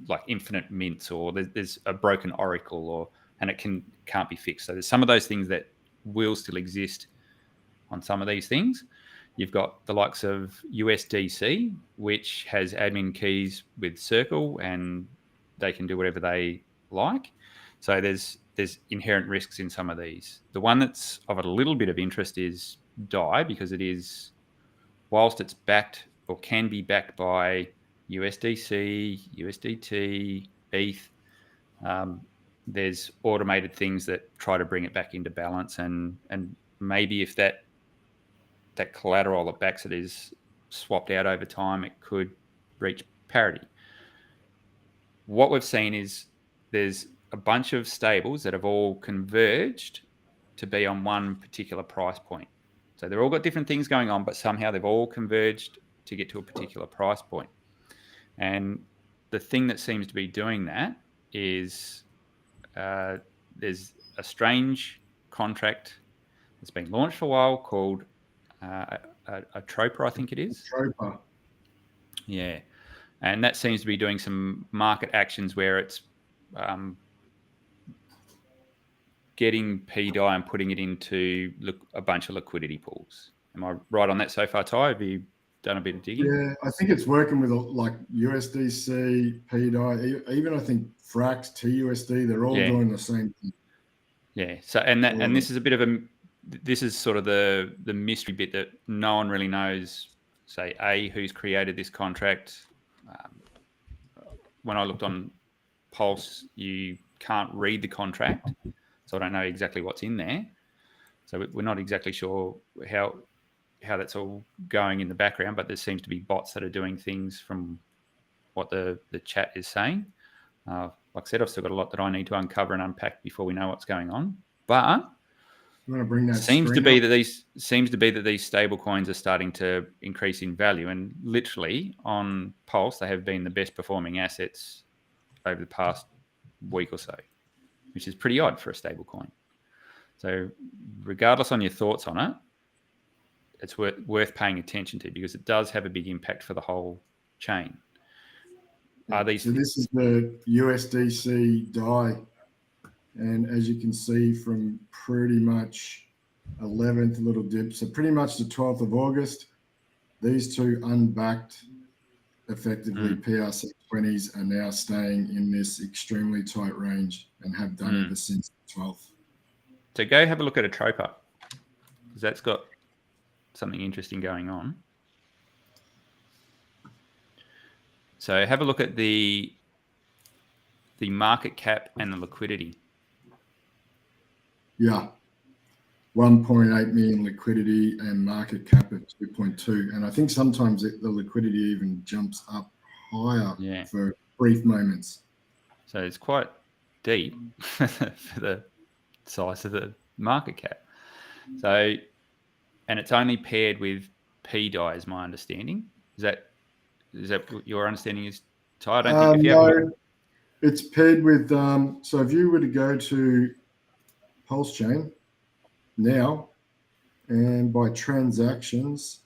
like infinite mints, or there's a broken oracle, and it can't be fixed. So there's some of those things that will still exist on some of these things. You've got the likes of USDC, which has admin keys with Circle, and they can do whatever they like. So there's inherent risks in some of these. The one that's of a little bit of interest is DAI, because it is, whilst it's backed or can be backed by USDC, USDT, ETH, there's automated things that try to bring it back into balance, and maybe if that collateral that backs it is swapped out over time, it could reach parity. What we've seen is there's a bunch of stables that have all converged to be on one particular price point. So they've all got different things going on, but somehow they've all converged to get to a particular price point. And the thing that seems to be doing that is there's a strange contract that's been launched for a while called a Troper, I think it is. Troper. Yeah. And that seems to be doing some market actions where it's getting PDI and putting it into a bunch of liquidity pools. Am I right on that so far, Ty? Have you done a bit of digging? Yeah, I think it's working with like USDC, PDI, even I think Frax, TUSD, they're all doing the same thing. Yeah. So and this is a bit of this is sort of the mystery bit that no one really knows, say, who's created this contract. When I looked on Pulse, you can't read the contract, so I don't know exactly what's in there. So we're not exactly sure how that's all going in the background, but there seems to be bots that are doing things from what the chat is saying. Like I said, I've still got a lot that I need to uncover and unpack before we know what's going on. But You want to bring that seems to screen be up? that these stable coins are starting to increase in value, and literally on Pulse they have been the best performing assets over the past week or so, which is pretty odd for a stable coin. So regardless on your thoughts on it, it's worth paying attention to because it does have a big impact for the whole chain. So this is the USDC DAI, and as you can see from pretty much 11th little dip, so pretty much the 12th of August, these two unbacked, effectively PR620s are now staying in this extremely tight range and have done ever since the 12th. So go have a look at a Troper because that's got something interesting going on. So have a look at the market cap and the liquidity. Yeah, 1.8 million liquidity and market cap at 2.2, and I think sometimes the liquidity even jumps up higher for brief moments. So it's quite deep for the size of the market cap. So, and it's only paired with PDAI, is my understanding. Is that what your understanding is, Ty? I don't think no, it's paired with. So if you were to go to PulseChain now, and by transactions,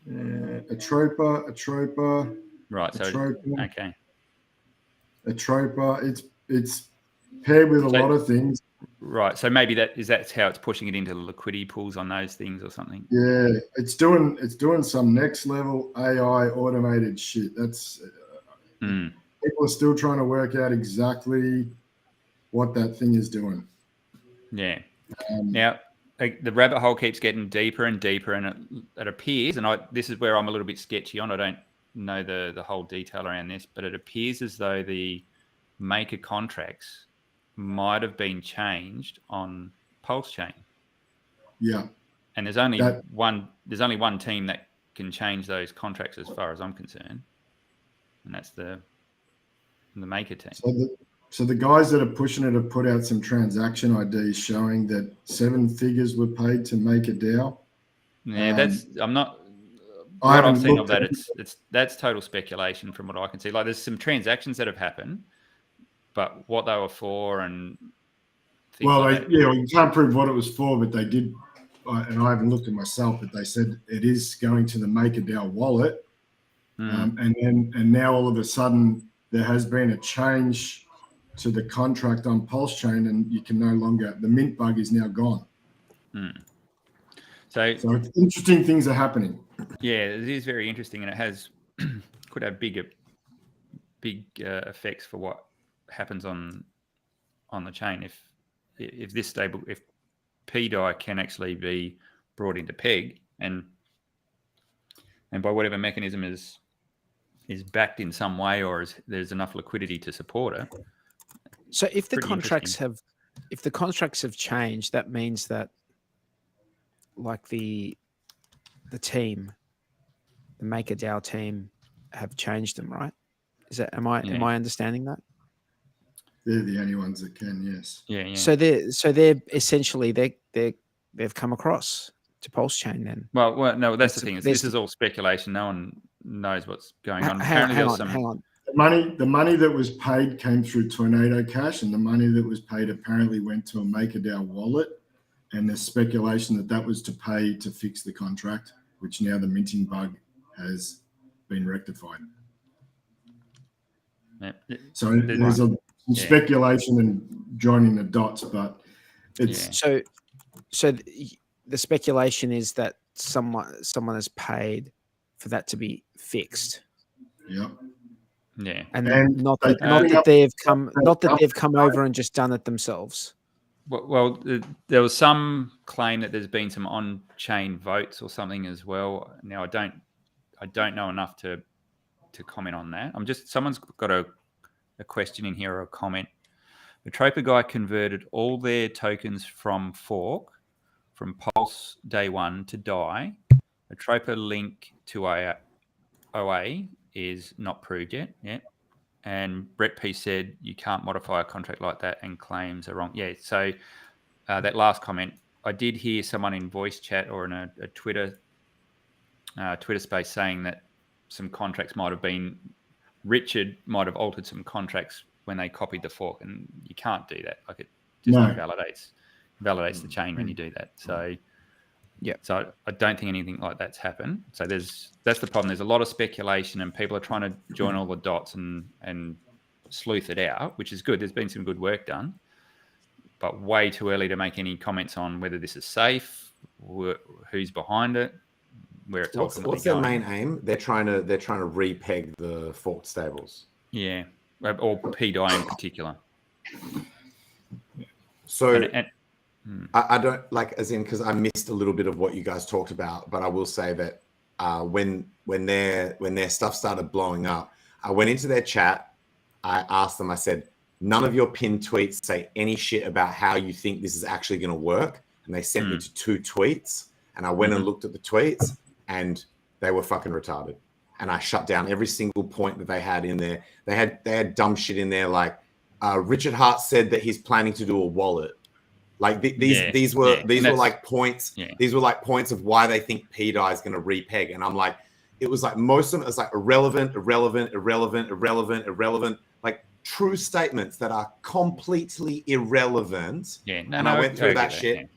a Troper. Right. So Troper, okay. A Troper. It's paired with a lot of things. Right. So maybe that's how it's pushing it into the liquidity pools on those things or something. Yeah, it's doing some next level AI automated shit. That's people are still trying to work out exactly what that thing is doing. Yeah. Now the rabbit hole keeps getting deeper and deeper, and it appears, and this is where I'm a little bit sketchy on. I don't know the whole detail around this, but it appears as though the maker contracts might have been changed on PulseChain. Yeah. And there's only one team that can change those contracts as far as I'm concerned. And that's the maker team. So the guys that are pushing it have put out some transaction IDs showing that 7 figures were paid to make a DAO. Yeah, what I've seen of that, that's total speculation from what I can see. Like there's some transactions that have happened, but what they were for and things like that. You can't prove what it was for, but they did, and I haven't looked at myself, but they said it is going to the MakerDAO wallet. And now all of a sudden there has been a change to the contract on PulseChain, and you can no longer, the mint bug is now gone. So it's interesting things are happening. Yeah, it is very interesting, and it could have big effects for what happens on the chain if PDAI can actually be brought into PEG and by whatever mechanism is backed in some way, or there's enough liquidity to support it. So if the contracts have changed, that means that like the team, the MakerDAO team, have changed them, right? Am I understanding that? They're the only ones that can, yes. Yeah. So they're essentially they've come across to PulseChain then. Well, no, that's the thing. This is all speculation. No one knows what's going on. Hang on. The money that was paid came through Tornado Cash, and the money that was paid apparently went to a MakerDAO wallet. And there's speculation that was to pay to fix the contract, which now the minting bug has been rectified. Yeah. So there's some speculation and joining the dots, but it's so the speculation is that someone has paid for that to be fixed. Yeah. Yeah. And not that they've come over and just done it themselves. Well, there was some claim that there's been some on-chain votes or something as well. Now, I don't know enough to comment on that. Someone's got a question in here or a comment. The Troper guy converted all their tokens from fork from Pulse day one to die. A Troper link to OA is not proved yet. Yeah. And Brett P said you can't modify a contract like that and claims are wrong. Yeah. So that last comment, I did hear someone in voice chat or in a Twitter space saying that some contracts might have been, Richard might have altered some contracts when they copied the fork, and you can't do that. Like, it just invalidates the chain when you do that. So yeah, so I don't think anything like that's happened. So that's the problem. There's a lot of speculation, and people are trying to join all the dots and sleuth it out, which is good. There's been some good work done, but way too early to make any comments on whether this is safe, who's behind it, where it's ultimately what's their going. main aim? They're trying to repeg the forked stables. Yeah, or PDI in particular. So I don't like, as in, because I missed a little bit of what you guys talked about, but I will say that when their stuff started blowing up, I went into their chat. I asked them. I said, none of your pinned tweets say any shit about how you think this is actually going to work, and they sent me to 2 tweets, and I went and looked at the tweets, and they were fucking retarded. And I shut down every single point that they had in there. They had dumb shit in there, like Richard Hart said that he's planning to do a wallet. Like these were like points. Yeah. These were like points of why they think PDI is going to repeg. And I'm like, it was like most of them. It's like irrelevant. Like true statements that are completely irrelevant. Yeah. And I went through that shit. Yeah.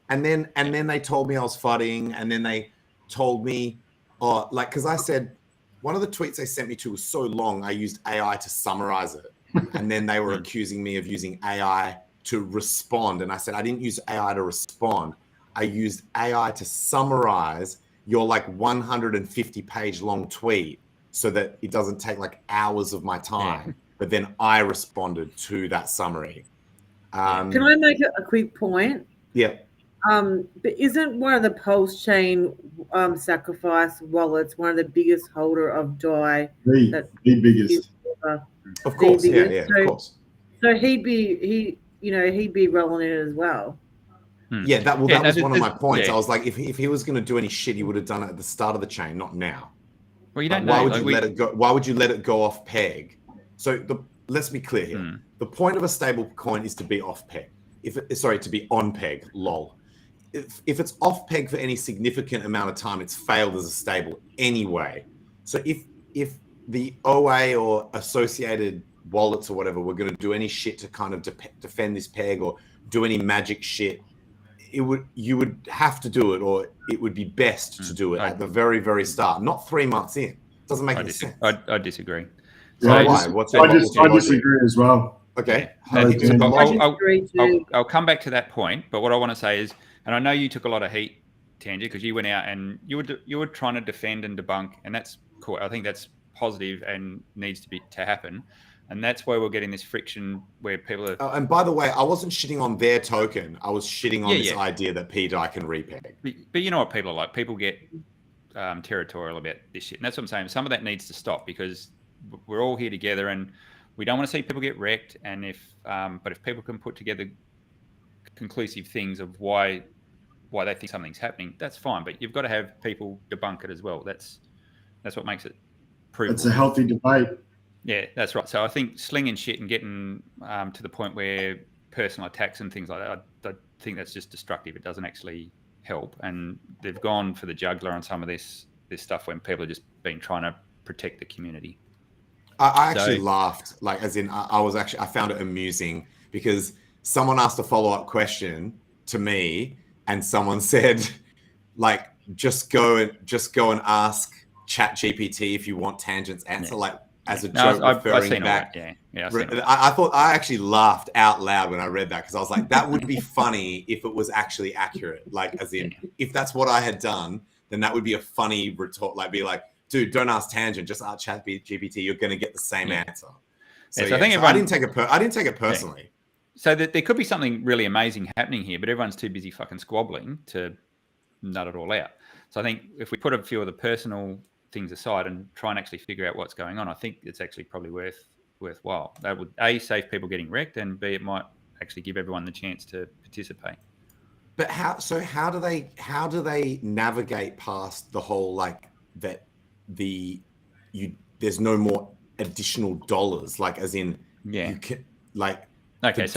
And then they told me I was fudding. And then they told me, because I said one of the tweets they sent me to was so long, I used AI to summarize it. And then they were accusing me of using AI to respond. And I said, I didn't use AI to respond. I used AI to summarize your like 150 page long tweet so that it doesn't take like hours of my time. Yeah. But then I responded to that summary. Can I make a quick point? Yeah. But isn't one of the PulseChain sacrifice wallets one of the biggest holder of DAI? The biggest. Of course, yeah, of course. So he'd be rolling in it as well. Yeah, that was one of my points. Yeah. I was like, if he was going to do any shit, he would have done it at the start of the chain, not now. Well, you don't know. Why would you let it go? Why would you let it go off peg? So let's be clear here. The point of a stable coin is to be off peg. To be on peg. Lol. If it's off peg for any significant amount of time, it's failed as a stable anyway. So if the OA or associated wallets or whatever were going to do any shit to kind of defend this peg or do any magic shit, you would have to do it, or it would be best to do it at the very, very start, not 3 months in. It doesn't make any sense. I disagree. So I disagree as well. Okay. I'll come back to that point, but what I want to say is, and I know you took a lot of heat, Tangi, because you went out and you were trying to defend and debunk, and that's cool. I think that's positive and needs to happen. And that's why we're getting this friction where people are... and by the way, I wasn't shitting on their token. I was shitting on this idea that PDI can repeg. But you know what people are like. People get territorial about this shit. And that's what I'm saying. Some of that needs to stop, because we're all here together and we don't want to see people get wrecked. And but if people can put together conclusive things of why they think something's happening, that's fine. But you've got to have people debunk it as well. That's what makes it provable. It's a healthy debate. Yeah, that's right. So I think slinging shit and getting to the point where personal attacks and things like that, I think that's just destructive. It doesn't actually help. And they've gone for the juggler on some of this stuff when people are just been trying to protect the community. I actually laughed, like, as in I found it amusing because someone asked a follow-up question to me and someone said, like, just go and ask ChatGPT if you want Tangent's answer. Yeah. Like, as a joke, referring back. I actually laughed out loud when I read that because I was like, that would be funny if it was actually accurate. Like, as in, if that's what I had done, then that would be a funny retort. Like, be like, dude, don't ask Tangent, just ask ChatGPT. You're going to get the same answer. So, I think everyone, I didn't take it personally. Yeah. So that there could be something really amazing happening here, but everyone's too busy fucking squabbling to nut it all out. So I think if we put a few of the personal things aside and try and actually figure out what's going on, I think it's actually probably worthwhile. That would A, save people getting wrecked, and B, it might actually give everyone the chance to participate. But how do they navigate past the whole like that there's no more additional dollars, like as in you can like let's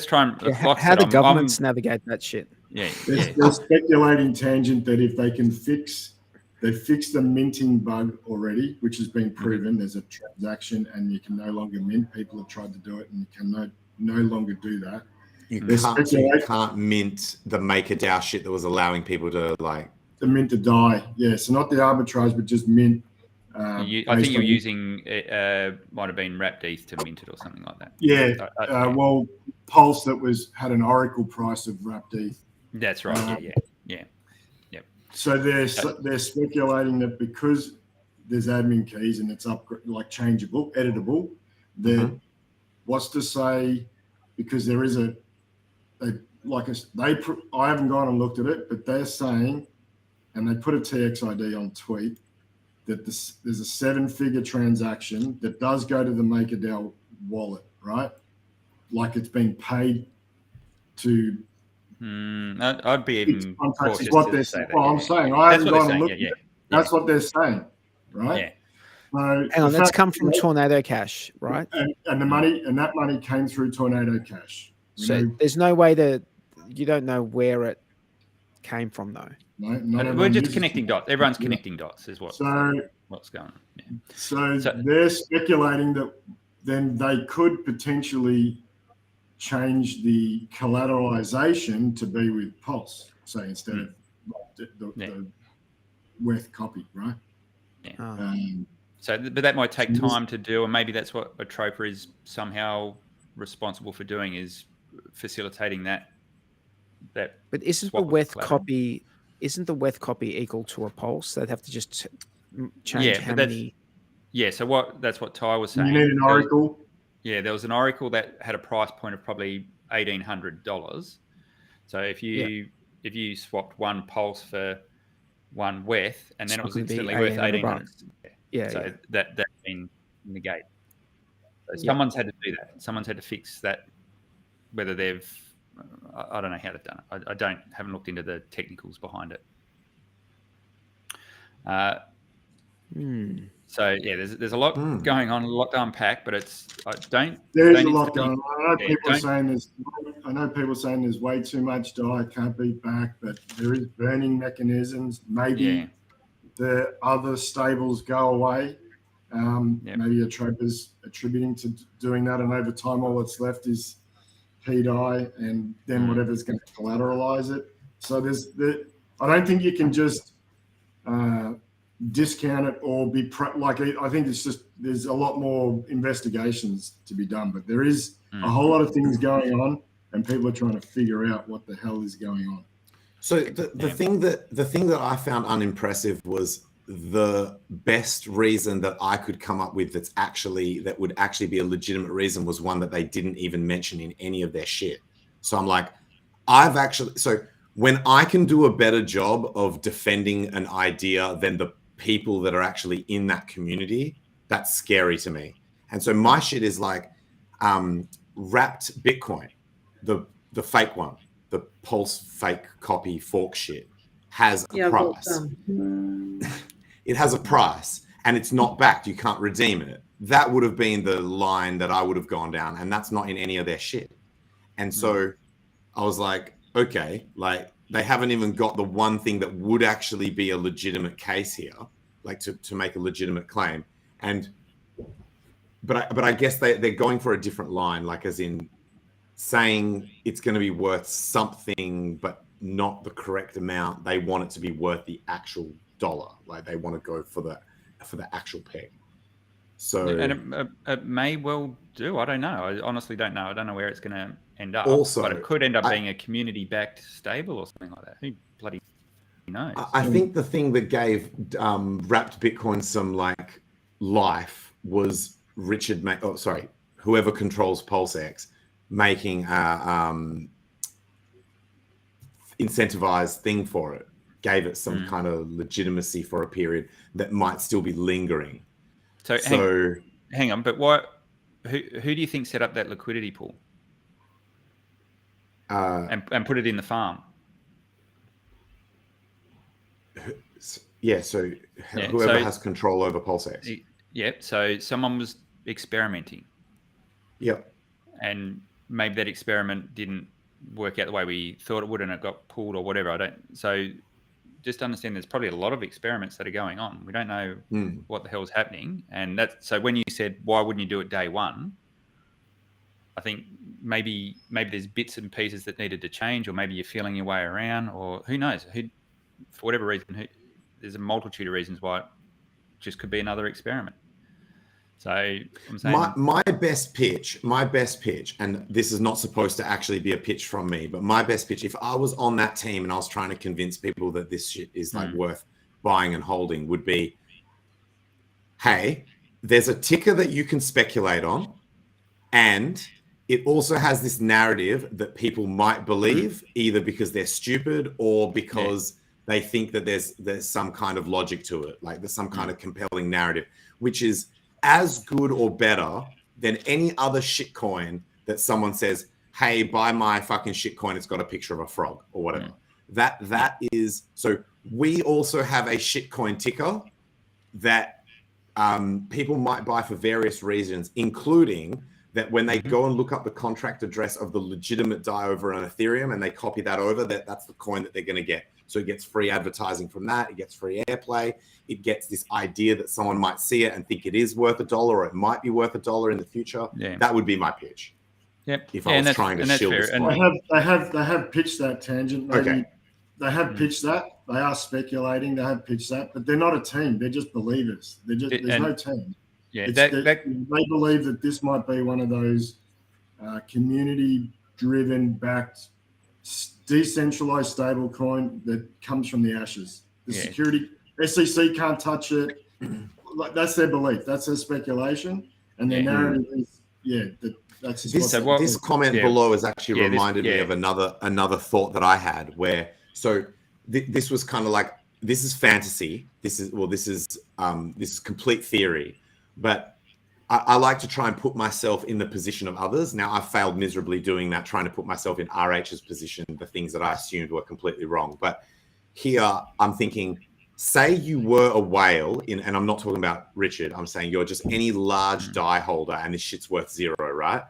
try and how do governments navigate that shit? They're speculating tangent that if they can fix the minting bug already, which has been proven. There's a transaction and you can no longer mint. People have tried to do it and you can no longer do that. You can't mint the MakerDAO shit that was allowing people to like the mint to die. Yeah, so not the arbitrage, but just mint. I think you're using might have been wrapped ETH to mint it or something like that. Yeah. Well, Pulse had an Oracle price of wrapped ETH. That's right. Yeah. So they're speculating that because there's admin keys and it's changeable, editable, that what's to say, because there is I haven't gone and looked at it, but they're saying, and they put a TXID on tweet, that there's a 7-figure transaction that does go to the MakerDAO wallet, right? Like it's being paid to. I'd be even cautious what they're saying. Well, I'm saying I haven't gone and looked at it. That's what they're saying, right? Yeah. So hang on, that's come from Tornado Cash, right? And that money came through Tornado Cash. So there's no way that you don't know where it came from, though. No, we're just connecting dots. Everyone's connecting dots, is what's going on. Yeah. So they're speculating that then they could potentially change the collateralization to be with Pulse, say instead of the WETH copy, right? Yeah. But that might take time to do, and maybe that's what Atropa is somehow responsible for doing, is facilitating that. But isn't the WETH copy equal to a Pulse? They'd have to just change how many. Yeah. So that's what Ty was saying. You need an Oracle. There was an Oracle that had a price point of probably $1,800. So if you swapped one Pulse for one WETH, and then it was instantly worth $1,800. So that's been negated. So someone's had to do that. Someone's had to fix that. Whether I don't know how they've done it. I haven't looked into the technicals behind it. So there's a lot going on, a lot to unpack, but there's a lot going on. I know people saying there's way too much DAI, can't be back, but there is burning mechanisms. Maybe the other stables go away. Maybe Atropa's attributing to doing that, and over time all that's left is PDAI and then whatever's going to collateralize it. So I don't think you can just discount it or I think it's just there's a lot more investigations to be done, but there is a whole lot of things going on and people are trying to figure out what the hell is going on. So the thing that I found unimpressive was the best reason that I could come up with that would actually be a legitimate reason was one that they didn't even mention in any of their shit. So I'm like, when I can do a better job of defending an idea than the people that are actually in that community, that's scary to me. And so my shit is like wrapped Bitcoin, the fake one, the Pulse fake copy fork shit has a price. It has a price and it's not backed. You can't redeem it. That would have been the line that I would have gone down, and that's not in any of their shit. And so I was like, okay, like they haven't even got the one thing that would actually be a legitimate case here, like to make a legitimate claim. But I guess they're going for a different line, like as in saying it's going to be worth something, but not the correct amount. They want it to be worth the actual dollar. Like they want to go for the actual peg. So and it may well do. I don't know. I honestly don't know. I don't know where it's going to end up. Also, but it could end up being a community-backed stable or something like that. Who bloody knows? I think the thing that gave wrapped Bitcoin some like life was whoever controls PulseX making a incentivized thing for it, gave it some kind of legitimacy for a period that might still be lingering. So hang on, but who do you think set up that liquidity pool? and put it in the farm. Yeah, so whoever has control over PulseX. Yep. So someone was experimenting. Yep. And maybe that experiment didn't work out the way we thought it would, and it got pulled or whatever. So just understand there's probably a lot of experiments that are going on. We don't know what the hell's happening. And so when you said, why wouldn't you do it day one? I think maybe there's bits and pieces that needed to change, or maybe you're feeling your way around, or who knows, for whatever reason, there's a multitude of reasons why it just could be another experiment. So I'm saying my best pitch, and this is not supposed to actually be a pitch from me, but my best pitch, if I was on that team and I was trying to convince people that this shit is like worth buying and holding, would be, hey, there's a ticker that you can speculate on, and it also has this narrative that people might believe, either because they're stupid or because they think that there's some kind of logic to it, like there's some kind of compelling narrative, which is as good or better than any other shitcoin that someone says, hey, buy my fucking shitcoin, it's got a picture of a frog or whatever. That is, so we also have a shitcoin ticker that people might buy for various reasons, including that when they go and look up the contract address of the legitimate DAI over on Ethereum and they copy that over, that's the coin that they're going to get. So it gets free advertising from that. It gets free airplay. It gets this idea that someone might see it and think it is worth $1 or it might be worth $1 in the future. Yeah. That would be my pitch. Yep. If I was trying to shield this and they have pitched that tangent. Maybe they have pitched that. They are speculating. They have pitched that, but they're not a team. They're just believers. There's no team. Yeah, they believe that this might be one of those community-driven, backed, decentralized stablecoin that comes from the ashes. The security SEC can't touch it. That's their belief. That's their speculation, and their narrative is that's this comment below has actually reminded me of another thought that I had. Where this was kind of like, this is fantasy. This is complete theory. But I like to try and put myself in the position of others. Now, I've failed miserably doing that, trying to put myself in RH's position, the things that I assumed were completely wrong. But here I'm thinking, say you were a whale, and I'm not talking about Richard, I'm saying you're just any large DAI holder and this shit's worth $0, right?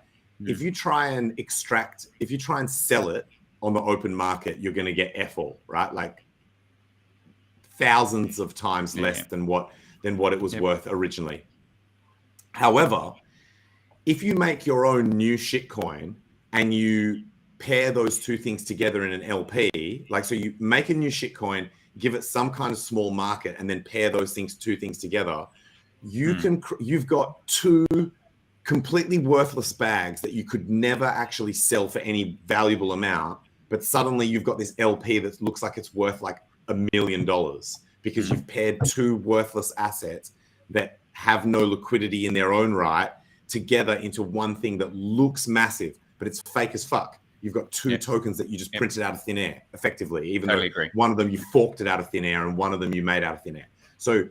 If you try and sell it on the open market, you're going to get F-all, right? Like thousands of times less than what it was worth originally. However, if you make your own new shitcoin and you pair those two things together in an LP, like, so you make a new shitcoin, give it some kind of small market, and then pair those two things together, you've got two completely worthless bags that you could never actually sell for any valuable amount, but suddenly you've got this LP that looks like it's worth like $1 million because you've paired two worthless assets that have no liquidity in their own right together into one thing that looks massive, but it's fake as fuck. You've got two tokens that you just printed out of thin air, effectively, even though one of them you forked it out of thin air and one of them you made out of thin air. So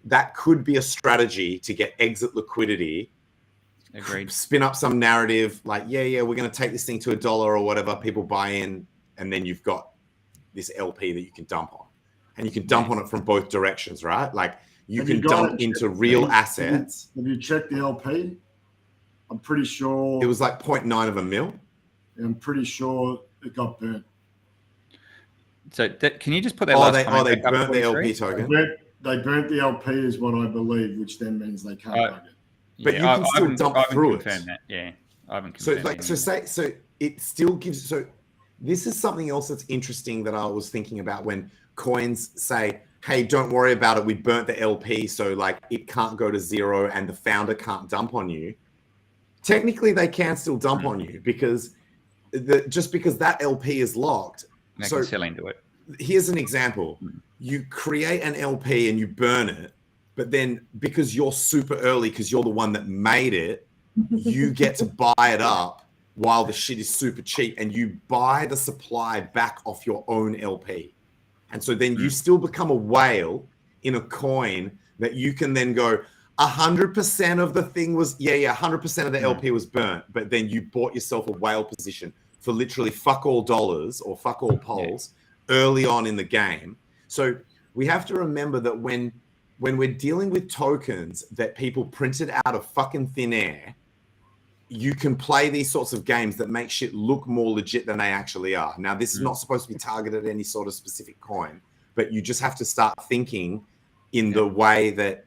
that could be a strategy to get exit liquidity. Agreed. Spin up some narrative like, we're going to take this thing to $1 or whatever, people buy in, and then you've got this LP that you can dump on. And you can dump on it from both directions, right? Like, you can dump into real assets. Have you checked the LP? I'm pretty sure it was like 0.9 of a mil. I'm pretty sure it got burnt. So can you just put that last comment? They burnt the LP token. They burnt the LP is what I believe, which then means they can't bug it. But you can still dump through it. That. Yeah, I haven't confirmed that. So it still gives. So this is something else that's interesting that I was thinking about when coins say, hey, don't worry about it, we burnt the LP, so like it can't go to $0 and the founder can't dump on you. Technically, they can still dump on you because just because that LP is locked. They can sell into it. Here's an example. You create an LP and you burn it, but then because you're super early, because you're the one that made it, you get to buy it up while the shit is super cheap, and you buy the supply back off your own LP. And so then you still become a whale in a coin that you can then go, 100% of the thing was, 100% of the LP was burnt, but then you bought yourself a whale position for literally fuck all dollars or fuck all polls early on in the game. So we have to remember that when we're dealing with tokens that people printed out of fucking thin air, you can play these sorts of games that make shit look more legit than they actually are. Now, this is not supposed to be targeted at any sort of specific coin, but you just have to start thinking in the way that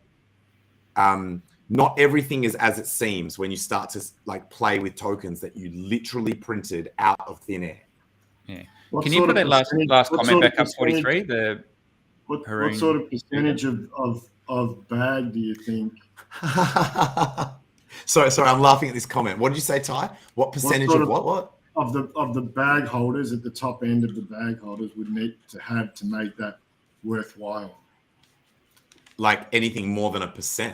not everything is as it seems when you start to like play with tokens that you literally printed out of thin air. Yeah. Can you put that last comment back up, 43? What sort of percentage of bag do you think? Sorry, I'm laughing at this comment. What did you say, Ty? What percentage of what? Of the bag holders at the top end of the bag holders would need to have to make that worthwhile? Like anything more than 1%.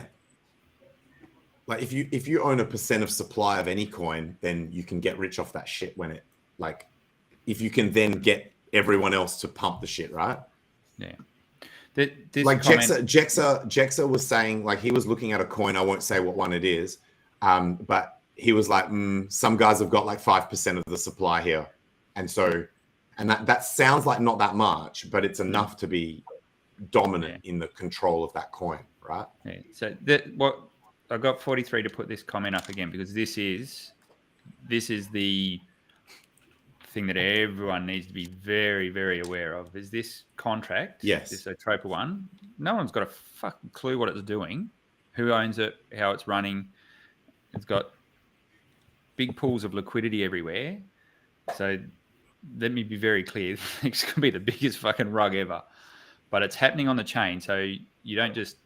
Like if you own 1% of supply of any coin, then you can get rich off that shit when it like if you can then get everyone else to pump the shit, right? Yeah. Like Jexa was saying, like he was looking at a coin. I won't say what one it is, but he was like, some guys have got like 5% of the supply here, and that sounds like not that much, but it's enough to be dominant in the control of that coin, right? Yeah. So what I got 43 to put this comment up again because this is the thing that everyone needs to be very, very aware of is this contract. Yes. This Atropa one. No one's got a fucking clue what it's doing, who owns it, how it's running. It's got big pools of liquidity everywhere. So let me be very clear. It's going to be the biggest fucking rug ever. But it's happening on the chain. So you don't just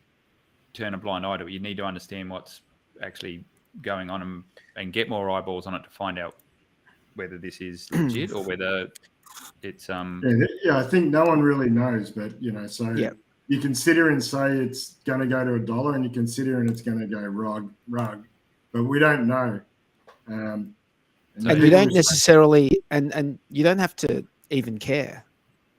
turn a blind eye to it. You need to understand what's actually going on and get more eyeballs on it to find out whether this is legit or whether it's I think no one really knows, but you can sit here and say it's going to go to $1 and you can sit here and it's going to go rug, but we don't know. And you don't necessarily, and you don't have to even care.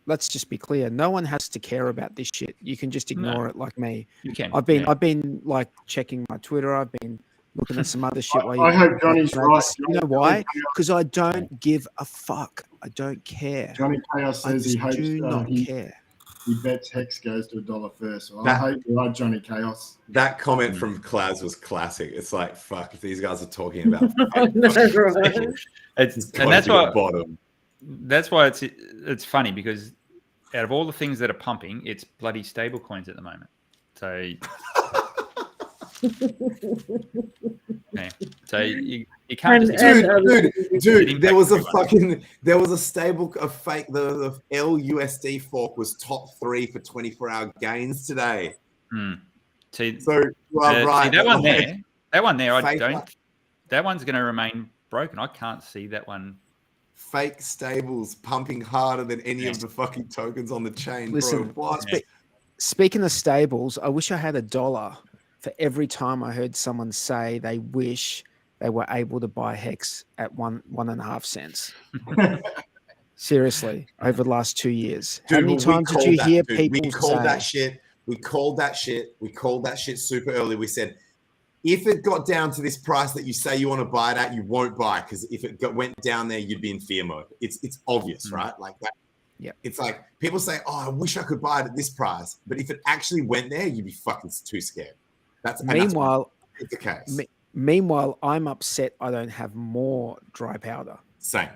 Let's just be clear. No one has to care about this shit. You can just ignore it like me. You can. I've been like checking my Twitter. I've been looking at some other shit. I hope Johnny's right. You know why? Because I don't give a fuck. I don't care. Johnny Chaos says he hopes do not care. He bets HEX goes to $1 first. Well, I hope you're right, Johnny Chaos. That comment from Klaz was classic. It's like, fuck, if these guys are talking about that's why it's funny because out of all the things that are pumping, it's bloody stable coins at the moment. So so you can't dude, there was a stable, a fake, the LUSD fork was top 3 for 24-hour gains today. See, so right, see, that one there, that one's going to remain broken. I can't see that one. Fake stables pumping harder than any of the fucking tokens on the chain. Listen, bro. What? Speaking of stables, I wish I had $1 for every time I heard someone say they wish they were able to buy HEX at 1.5 cents. Seriously, over the last 2 years. Dude, how many times did you hear people We called say that shit. We called that shit super early. We said, if it got down to this price that you say you want to buy it at, you won't buy it because if it went down there, you'd be in fear mode. It's obvious, right? Like that. Yeah. It's like people say, "Oh, I wish I could buy it at this price," but if it actually went there, you'd be fucking too scared. Meanwhile, it's the case. Meanwhile, I'm upset I don't have more dry powder. Same.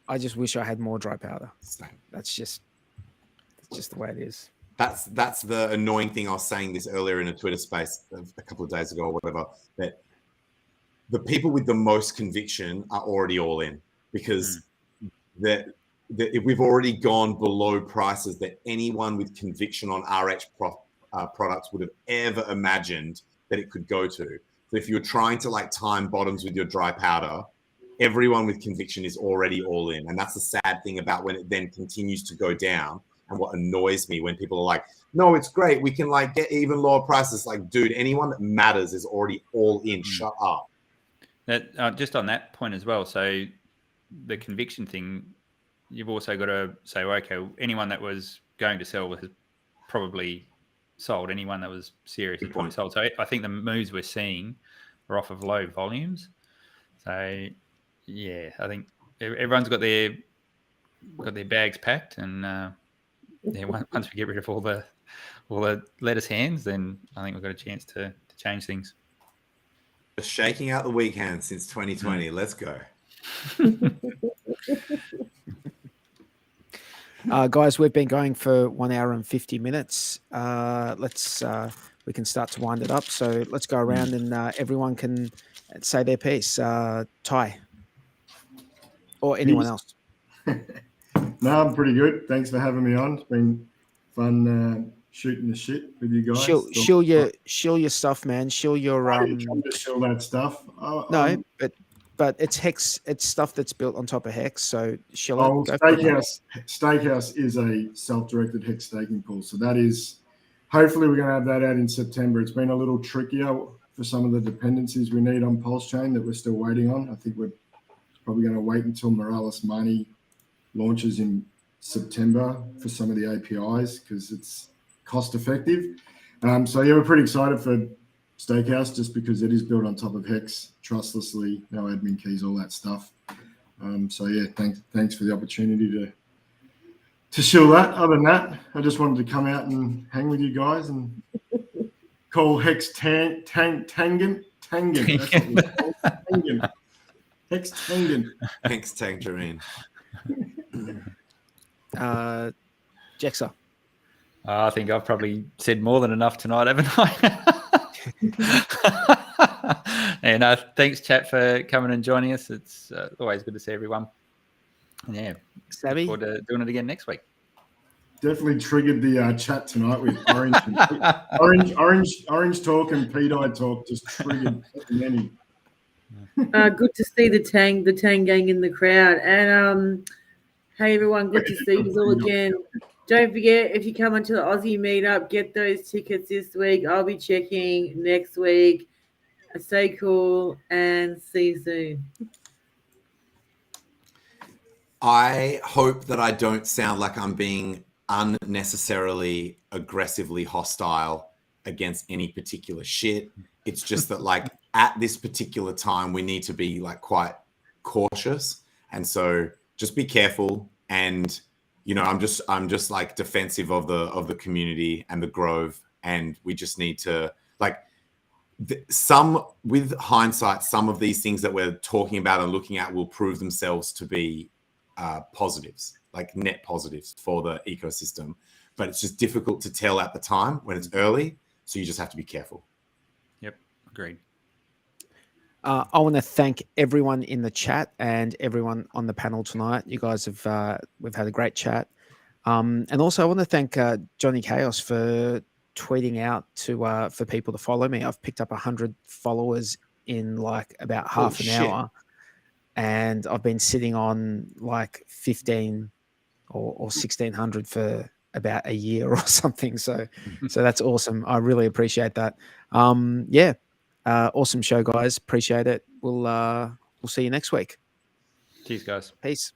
I just wish I had more dry powder. Same. That's just the way it is. That's the annoying thing. I was saying this earlier in a Twitter space a couple of days ago or whatever, that the people with the most conviction are already all in because we've already gone below prices that anyone with conviction on RH products would have ever imagined that it could go to. So if you're trying to like time bottoms with your dry powder, everyone with conviction is already all in. And that's the sad thing about when it then continues to go down. And what annoys me when people are like, no, it's great. We can like get even lower prices. Like, dude, anyone that matters is already all in. Shut up. That just on that point as well. So the conviction thing, you've also got to say, well, okay, anyone that was going to sell has probably sold. Anyone that was serious has probably sold. So I think the moves we're seeing are off of low volumes. So yeah, I think everyone's got their bags packed, and once we get rid of all the lettuce hands, then I think we've got a chance to change things. Just shaking out the weak hands since 2020. Let's go. Guys, we've been going for 1 hour and 50 minutes. We can start to wind it up. So let's go around and everyone can say their piece. Ty or anyone else. No, I'm pretty good. Thanks for having me on. It's been fun shooting the shit with you guys. Shill your stuff, man. Shill your trying to shill that stuff. No, but it's HEX. It's stuff that's built on top of HEX. So shill it. Stakehouse is a self-directed HEX staking pool. So that is, hopefully we're going to have that out in September. It's been a little trickier for some of the dependencies we need on PulseChain that we're still waiting on. I think we're probably going to wait until Morales Money launches in September for some of the APIs because it's cost effective. So yeah, we're pretty excited for Stakehouse just because it is built on top of HEX, trustlessly, no admin keys, all that stuff. So yeah, thanks for the opportunity to shill that. Other than that, I just wanted to come out and hang with you guys and call HEX Tangen. That's what we call Tangen. HEX Tangen. Thanks, Tangerine. Jexa. I think I've probably said more than enough tonight, haven't I? And thanks, chat, for coming and joining us. It's always good to see everyone. And yeah, Savvy. look forward to doing it again next week. Definitely triggered the chat tonight with orange talk and P-Dye talk. Just triggered many. Good to see the Tang gang in the crowd. And hey everyone, good to see you all again. Don't forget, if you come into the Aussie meetup, get those tickets this week. I'll be checking next week. Stay cool and see you soon. I hope that I don't sound like I'm being unnecessarily aggressively hostile against any particular shit. It's just that like at this particular time, we need to be like quite cautious. And so just be careful. And, you know, I'm just like defensive of the community and the Grove. And we just need to like with hindsight, some of these things that we're talking about and looking at will prove themselves to be positives, like net positives for the ecosystem. But it's just difficult to tell at the time when it's early. So you just have to be careful. Yep. Agreed. I want to thank everyone in the chat and everyone on the panel tonight. You guys have, we've had a great chat. And also I want to thank Johnny Chaos for tweeting out for people to follow me. I've picked up 100 followers in like about half an hour, and I've been sitting on like 15 or 1600 for about a year or something. So that's awesome. I really appreciate that. Yeah. Awesome show, guys. Appreciate it. We'll see you next week. Cheers, guys. Peace.